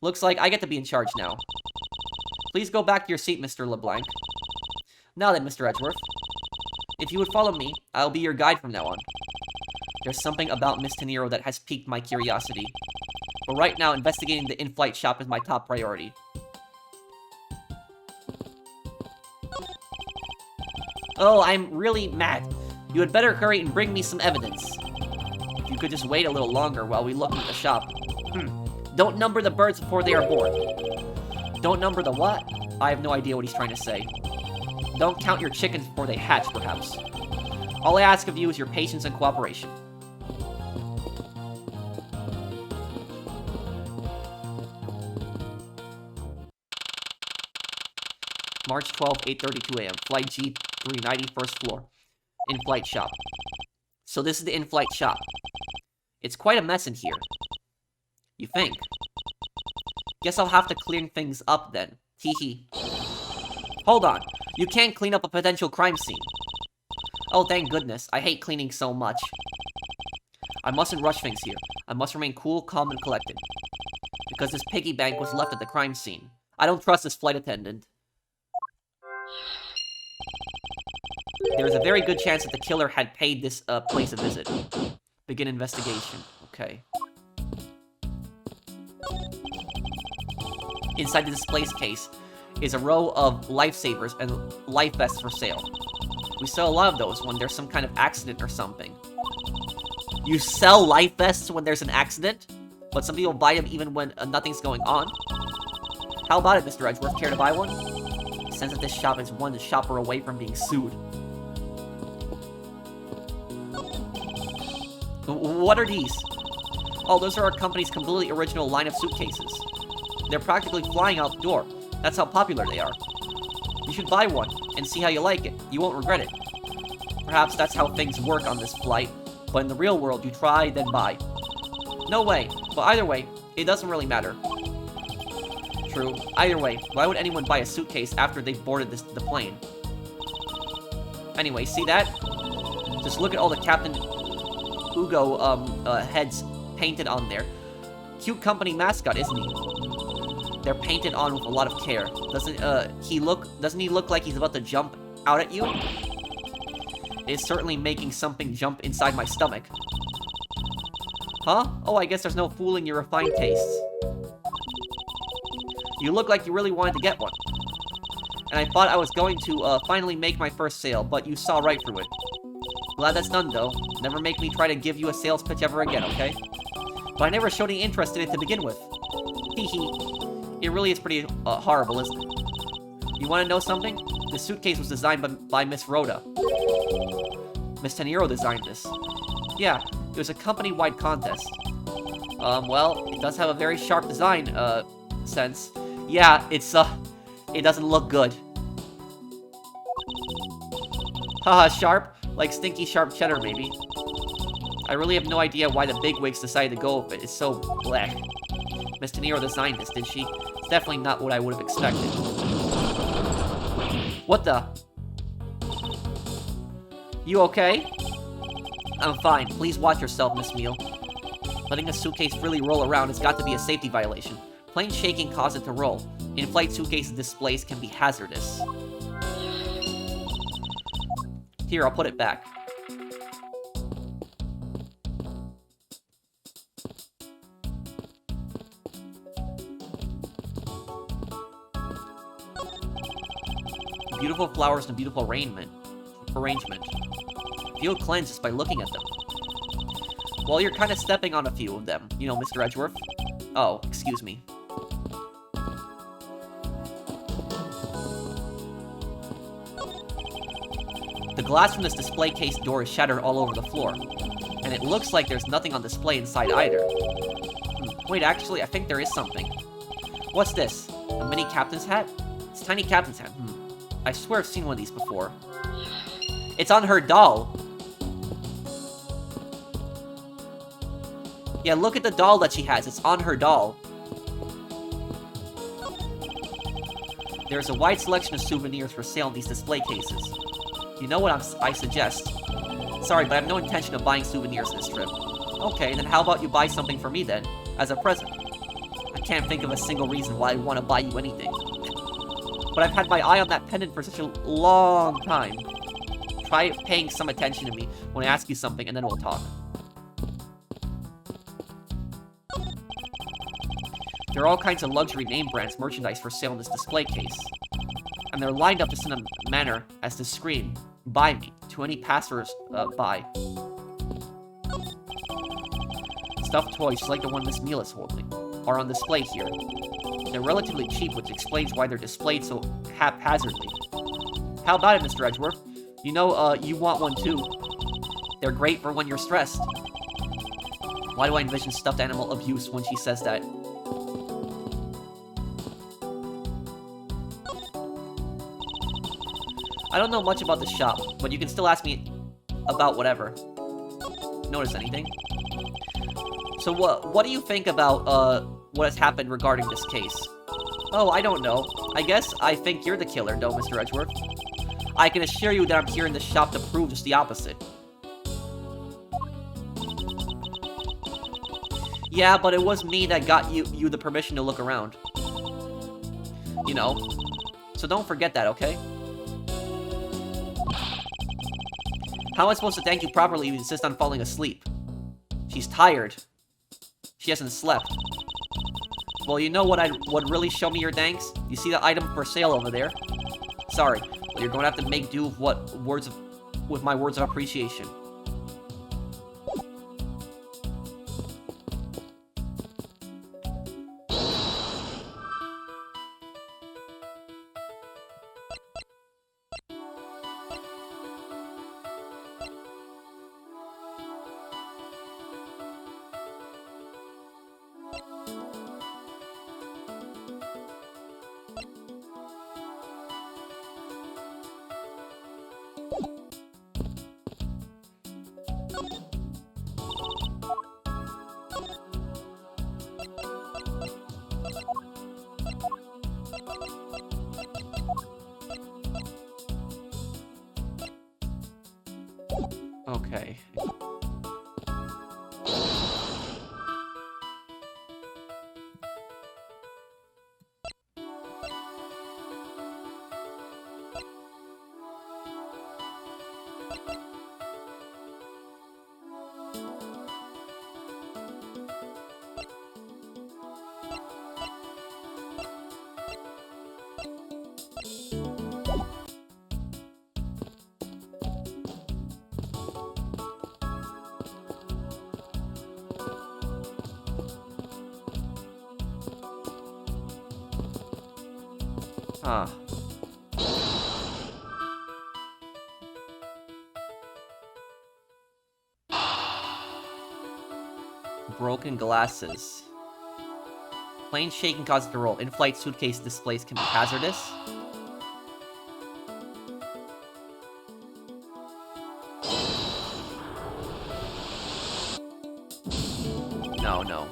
Looks like I get to be in charge now. Please go back to your seat, Mr. LeBlanc. Now then, Mr. Edgeworth. If you would follow me, I'll be your guide from now on. There's something about Miss Teneiro that has piqued my curiosity. But right now, investigating the in-flight shop is my top priority. Oh, I'm really mad. You had better hurry and bring me some evidence. If you could just wait a little longer while we look at the shop. Don't number the birds before they are born. Don't number the what? I have no idea what he's trying to say. Don't count your chickens before they hatch, perhaps. All I ask of you is your patience and cooperation. March 12, 8:32 a.m. Flight G390, first floor. In-flight shop. So this is the in-flight shop. It's quite a mess in here. You think? Guess I'll have to clean things up then. Hee. Hold on. You can't clean up a potential crime scene. Oh, thank goodness. I hate cleaning so much. I mustn't rush things here. I must remain cool, calm, and collected. Because this piggy bank was left at the crime scene. I don't trust this flight attendant. There is a very good chance that the killer had paid this place a visit. Begin investigation. Okay. Inside the display case is a row of lifesavers and life vests for sale. We sell a lot of those when there's some kind of accident or something. You sell life vests when there's an accident? But some people buy them even when nothing's going on? How about it, Mr. Edgeworth? Care to buy one? It sense that this shop is one shopper away from being sued. What are these? Oh, those are our company's completely original line of suitcases. They're practically flying out the door. That's how popular they are. You should buy one and see how you like it. You won't regret it. Perhaps that's how things work on this flight, but in the real world, you try, then buy. No way. But either way, it doesn't really matter. True. Either way, why would anyone buy a suitcase after they've boarded the plane? Anyway, see that? Just look at all the Captain Ugo heads painted on there. Cute company mascot, isn't he? They're painted on with a lot of care. Doesn't he look like he's about to jump out at you? It's certainly making something jump inside my stomach. Huh? Oh, I guess there's no fooling your refined tastes. You look like you really wanted to get one. And I thought I was going to finally make my first sale, but you saw right through it. Glad that's done, though. Never make me try to give you a sales pitch ever again, okay? But I never showed any interest in it to begin with. Hee. It really is pretty horrible, isn't it? You want to know something? This suitcase was designed by Miss Rhoda. Miss Teneiro designed this. Yeah, it was a company-wide contest. Well, it does have a very sharp design, sense. Yeah, it doesn't look good. Haha, sharp? Like stinky sharp cheddar, maybe. I really have no idea why the bigwigs decided to go with it. It's so bleh. Miss Teneiro designed this, did she? It's definitely not what I would have expected. What the? You okay? I'm fine. Please watch yourself, Miss Meal. Letting a suitcase freely roll around has got to be a safety violation. Plain shaking causes it to roll. In-flight suitcase displays can be hazardous. Here, I'll put it back. Beautiful flowers and beautiful arrangement. Feel cleansed just by looking at them. Well, you're kind of stepping on a few of them, you know, Mr. Edgeworth. Oh, excuse me. The glass from this display case door is shattered all over the floor, and it looks like there's nothing on display inside either. Wait, actually, I think there is something. What's this? A mini captain's hat? It's a tiny captain's hat. I swear I've seen one of these before. It's on her doll. Yeah, look at the doll that she has. It's on her doll. There's a wide selection of souvenirs for sale in these display cases. You know what I suggest? Sorry, but I have no intention of buying souvenirs this trip. Okay, then how about you buy something for me then, as a present? I can't think of a single reason why I'd want to buy you anything. But I've had my eye on that pendant for such a long time. Try paying some attention to me when I ask you something, and then we'll talk. There are all kinds of luxury name brands merchandise for sale in this display case. And they're lined up just in a manner as to scream, "Buy me," to any passers by. stuffed toys just like the one Miss Meal is holding are on display here. They're relatively cheap, which explains why they're displayed so haphazardly. How about it, Mr. Edgeworth? You know, you want one too. They're great for when you're stressed. Why do I envision stuffed animal abuse when she says that? I don't know much about the shop, but you can still ask me about whatever. Notice anything? So what do you think about, what has happened regarding this case? Oh, I don't know. I guess I think you're the killer, though, Mr. Edgeworth. I can assure you that I'm here in the shop to prove just the opposite. Yeah, but it was me that got you the permission to look around. You know. So don't forget that, okay? How am I supposed to thank you properly if you insist on falling asleep? She's tired. She hasn't slept. Well, you know what would really show me your thanks? You see the item for sale over there? Sorry, but you're going to have to make do with my words of appreciation. Okay. Huh. Broken glasses. Plane shaking causes the roll. In-flight suitcase displays can be hazardous. No.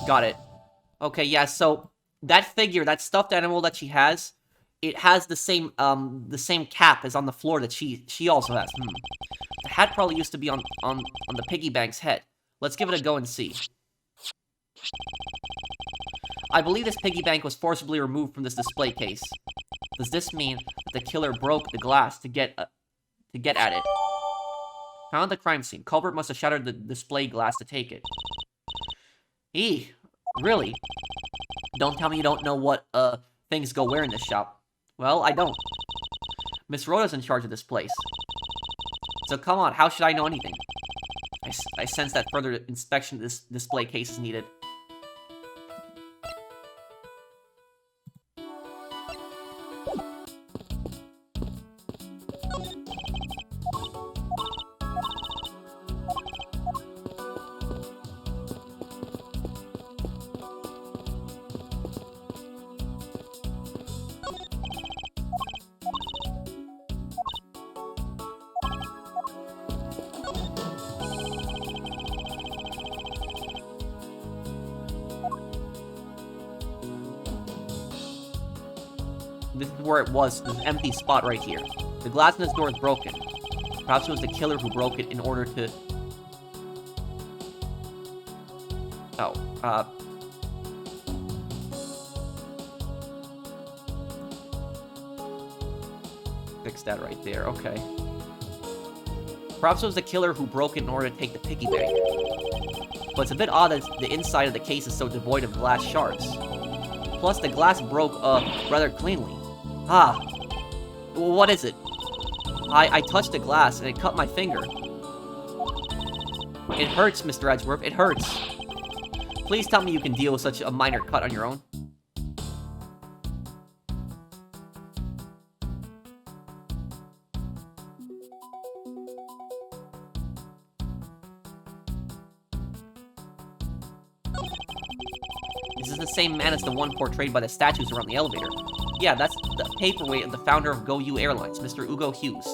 Got it. Okay, yeah, so that figure, that stuffed animal that she has, it has the same cap as on the floor that she also has. The hat probably used to be on the piggy bank's head. Let's give it a go and see. I believe this piggy bank was forcibly removed from this display case. Does this mean that the killer broke the glass to get at it? Found the crime scene. Culprit must have shattered the display glass to take it. Eee, really? Don't tell me you don't know what things go where in this shop. Well, I don't. Miss Rhoda's in charge of this place. So come on, how should I know anything? I sense that further inspection of this display case is needed. This is where it was, this empty spot right here. The glass in this door is broken. Perhaps it was the killer who broke it in order to... Oh, fix that right there, okay. Perhaps it was the killer who broke it in order to take the piggy bank. But it's a bit odd that the inside of the case is so devoid of glass shards. Plus, the glass broke, rather cleanly. Ah. What is it? I touched the glass and it cut my finger. It hurts, Mr. Edgeworth. It hurts. Please tell me you can deal with such a minor cut on your own. This is the same man as the one portrayed by the statues around the elevator. Yeah, that's the paperweight of the founder of Go-U Airlines, Mr. Ugo Hughes.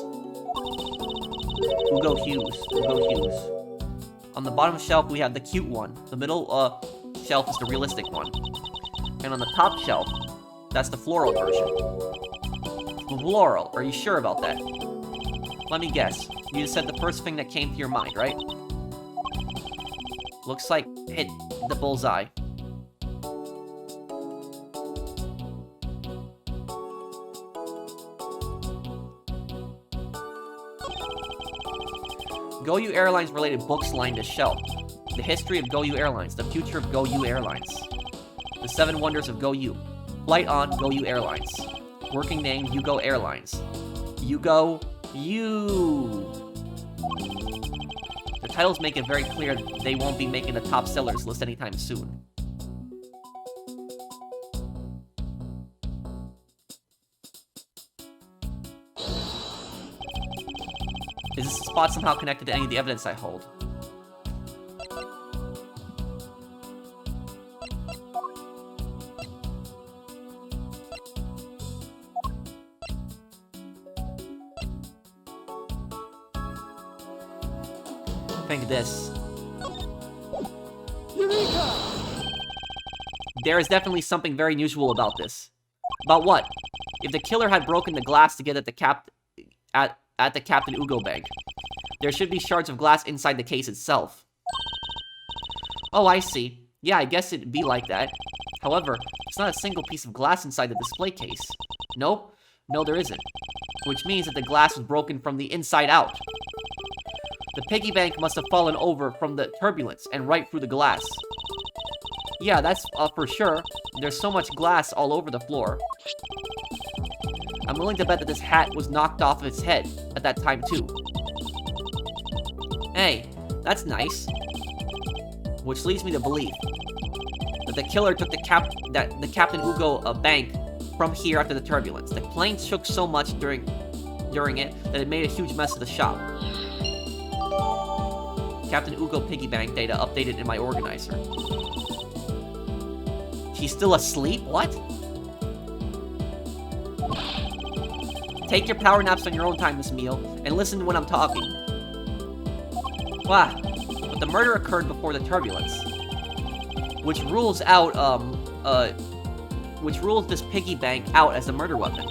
Ugo Hughes. On the bottom shelf, we have the cute one. The middle shelf is the realistic one. And on the top shelf, that's the floral version. Floral, are you sure about that? Let me guess. You just said the first thing that came to your mind, right? Looks like hit the bullseye. Go-U Airlines related books lined the shelf. The history of Go-U Airlines, the future of Go-U Airlines. The 7 wonders of Go-U. Flight on Go-U Airlines. Working name Ugo Airlines. Ugo, you. The titles make it very clear they won't be making the top sellers list anytime soon. Is this spot somehow connected to any of the evidence I hold? Think this. Eureka! There is definitely something very unusual about this. About what? If the killer had broken the glass to get at the Captain Ugo bank, there should be shards of glass inside the case itself. Oh, I see. Yeah, I guess it'd be like that. However, it's not a single piece of glass inside the display case. Nope. No, there isn't. Which means that the glass was broken from the inside out. The piggy bank must have fallen over from the turbulence and right through the glass. Yeah, that's for sure. There's so much glass all over the floor. I'm willing to bet that this hat was knocked off of its head at that time too. Hey, that's nice. Which leads me to believe that the killer took the Captain Ugo bank from here after the turbulence. The plane shook so much during it that it made a huge mess of the shop. Captain Ugo piggy bank data updated in my organizer. She's still asleep? What? Take your power naps on your own time, Miss Meal, and listen when I'm talking. Wow. But the murder occurred before the turbulence. Which rules this piggy bank out as a murder weapon.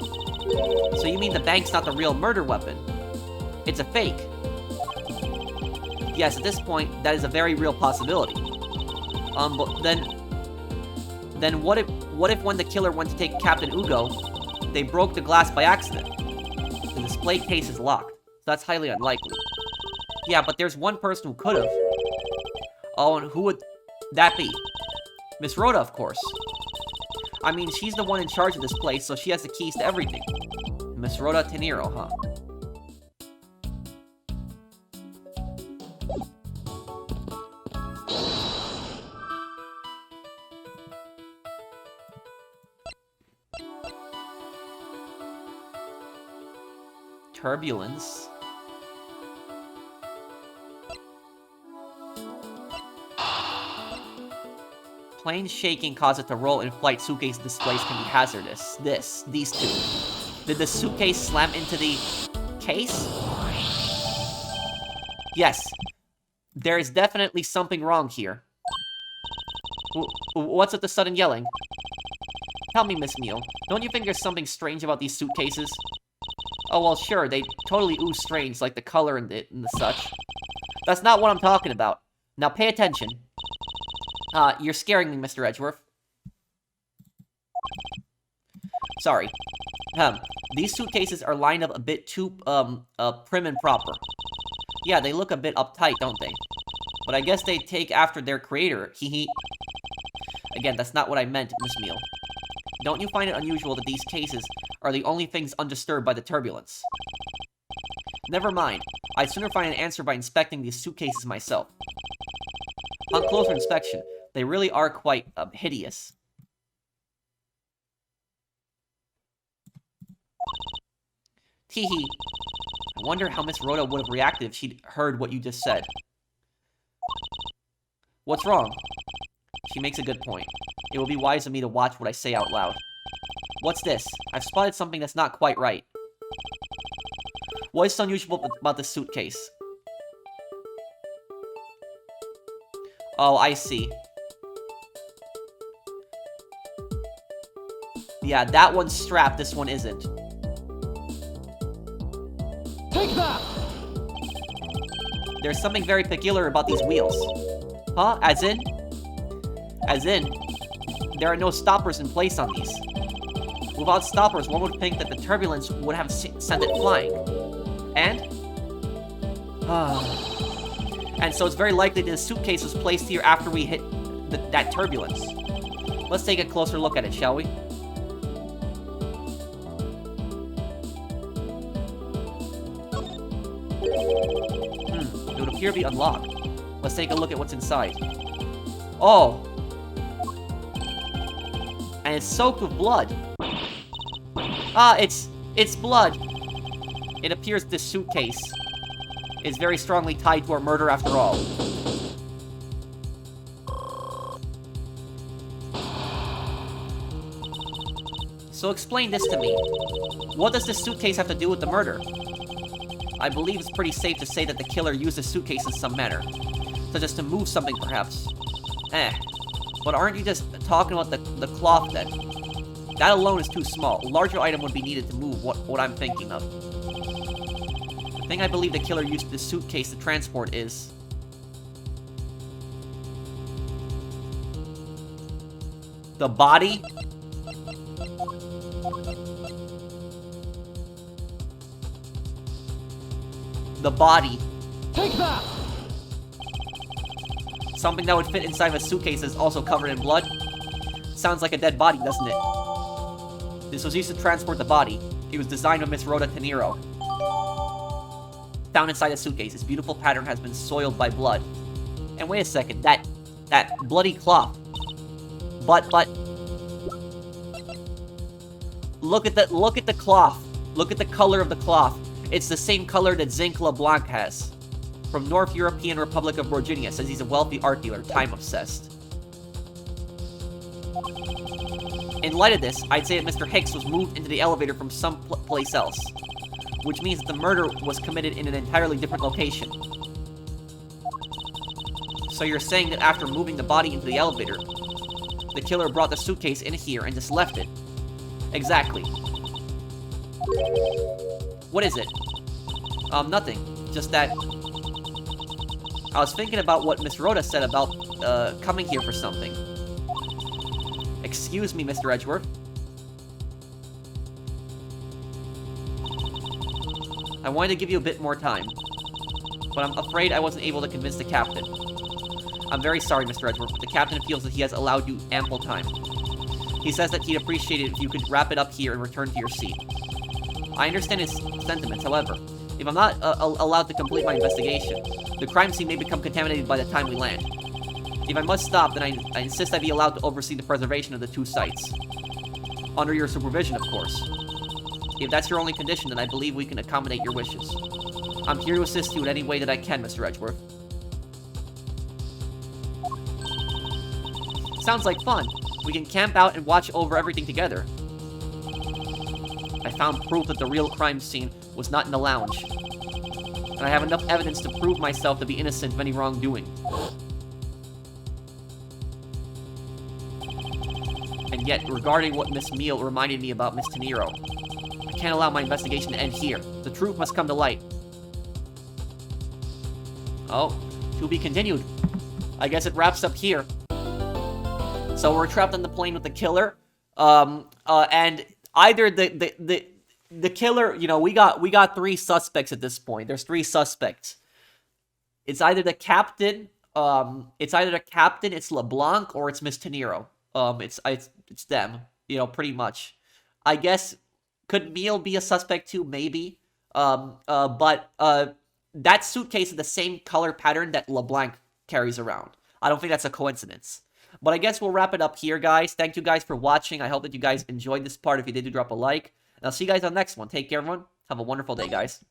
So you mean the bank's not the real murder weapon? It's a fake. Yes, at this point, that is a very real possibility. But then what if when the killer went to take Captain Ugo, they broke the glass by accident? The display case is locked, so that's highly unlikely. Yeah, but there's one person who could have. Oh, and who would that be? Miss Rhoda, of course. I mean, she's the one in charge of this place, so she has the keys to everything. Miss Rhoda Teneiro, huh? Turbulence. Plane shaking caused it to roll. In-flight suitcase displays can be hazardous. These two. Did the suitcase slam into the case? Yes. There is definitely something wrong here. What's with the sudden yelling? Tell me, Miss Meal, don't you think there's something strange about these suitcases? Oh, well, sure, they totally ooze strange, like the color and the such. That's not what I'm talking about. Now pay attention. You're scaring me, Mr. Edgeworth. Sorry. These suitcases are lined up a bit too, prim and proper. Yeah, they look a bit uptight, don't they? But I guess they take after their creator. Hee. Again, that's not what I meant, Miss Meal. Don't you find it unusual that these cases are the only things undisturbed by the turbulence? Never mind. I'd sooner find an answer by inspecting these suitcases myself. On closer inspection, they really are quite hideous. Teehee. I wonder how Miss Rhoda would have reacted if she'd heard what you just said. What's wrong? She makes a good point. It will be wise of me to watch what I say out loud. What's this? I've spotted something that's not quite right. What is so unusual about this suitcase? Oh, I see. Yeah, that one's strapped, this one isn't. Take that! There's something very peculiar about these wheels. Huh? As in? As in, there are no stoppers in place on these. Without stoppers, one would think that the turbulence would have sent it flying. And? And so it's very likely that the suitcase was placed here after we hit that turbulence. Let's take a closer look at it, shall we? It would appear to be unlocked. Let's take a look at what's inside. Oh! And it's soaked with blood. Ah, it's blood. It appears this suitcase is very strongly tied to our murder after all. So explain this to me. What does this suitcase have to do with the murder? I believe it's pretty safe to say that the killer used the suitcase in some manner. Such as to move something, perhaps. But aren't you just talking about the cloth then? That alone is too small. A larger item would be needed to move what I'm thinking of. The thing I believe the killer used the suitcase to transport is... the body? The body. Take that! Something that would fit inside of a suitcase is also covered in blood? Sounds like a dead body, doesn't it? This was used to transport the body. It was designed by Miss Rhoda Teneiro. Found inside a suitcase. This beautiful pattern has been soiled by blood. And wait a second, that bloody cloth. But look at the cloth. Look at the color of the cloth. It's the same color that Zinc Lablanc has. From North European Republic of Virginia, says he's a wealthy art dealer, time-obsessed. In light of this, I'd say that Mr. Hicks was moved into the elevator from some place else. Which means that the murder was committed in an entirely different location. So you're saying that after moving the body into the elevator, the killer brought the suitcase in here and just left it? Exactly. What is it? Nothing. Just that... I was thinking about what Miss Rhoda said about, coming here for something. Excuse me, Mr. Edgeworth. I wanted to give you a bit more time, but I'm afraid I wasn't able to convince the captain. I'm very sorry, Mr. Edgeworth, but the captain feels that he has allowed you ample time. He says that he'd appreciate it if you could wrap it up here and return to your seat. I understand his sentiments, however. If I'm not allowed to complete my investigation, the crime scene may become contaminated by the time we land. If I must stop, then I insist I be allowed to oversee the preservation of the two sites. Under your supervision, of course. If that's your only condition, then I believe we can accommodate your wishes. I'm here to assist you in any way that I can, Mr. Edgeworth. Sounds like fun. We can camp out and watch over everything together. I found proof that the real crime scene was not in the lounge. And I have enough evidence to prove myself to be innocent of any wrongdoing. And yet, regarding what Miss Meal reminded me about Miss Teneiro, I can't allow my investigation to end here. The truth must come to light. Oh, to be continued. I guess it wraps up here. So we're trapped on the plane with the killer. And either the killer, you know, we got 3 suspects at this point. There's 3 suspects. It's either the captain, it's LeBlanc, or it's Miss Teneiro. It's them, pretty much. I guess, could Meal be a suspect too? Maybe. But that suitcase is the same color pattern that LeBlanc carries around. I don't think that's a coincidence. But I guess we'll wrap it up here, guys. Thank you guys for watching. I hope that you guys enjoyed this part. If you did, do drop a like. And I'll see you guys on the next one. Take care, everyone. Have a wonderful day, guys.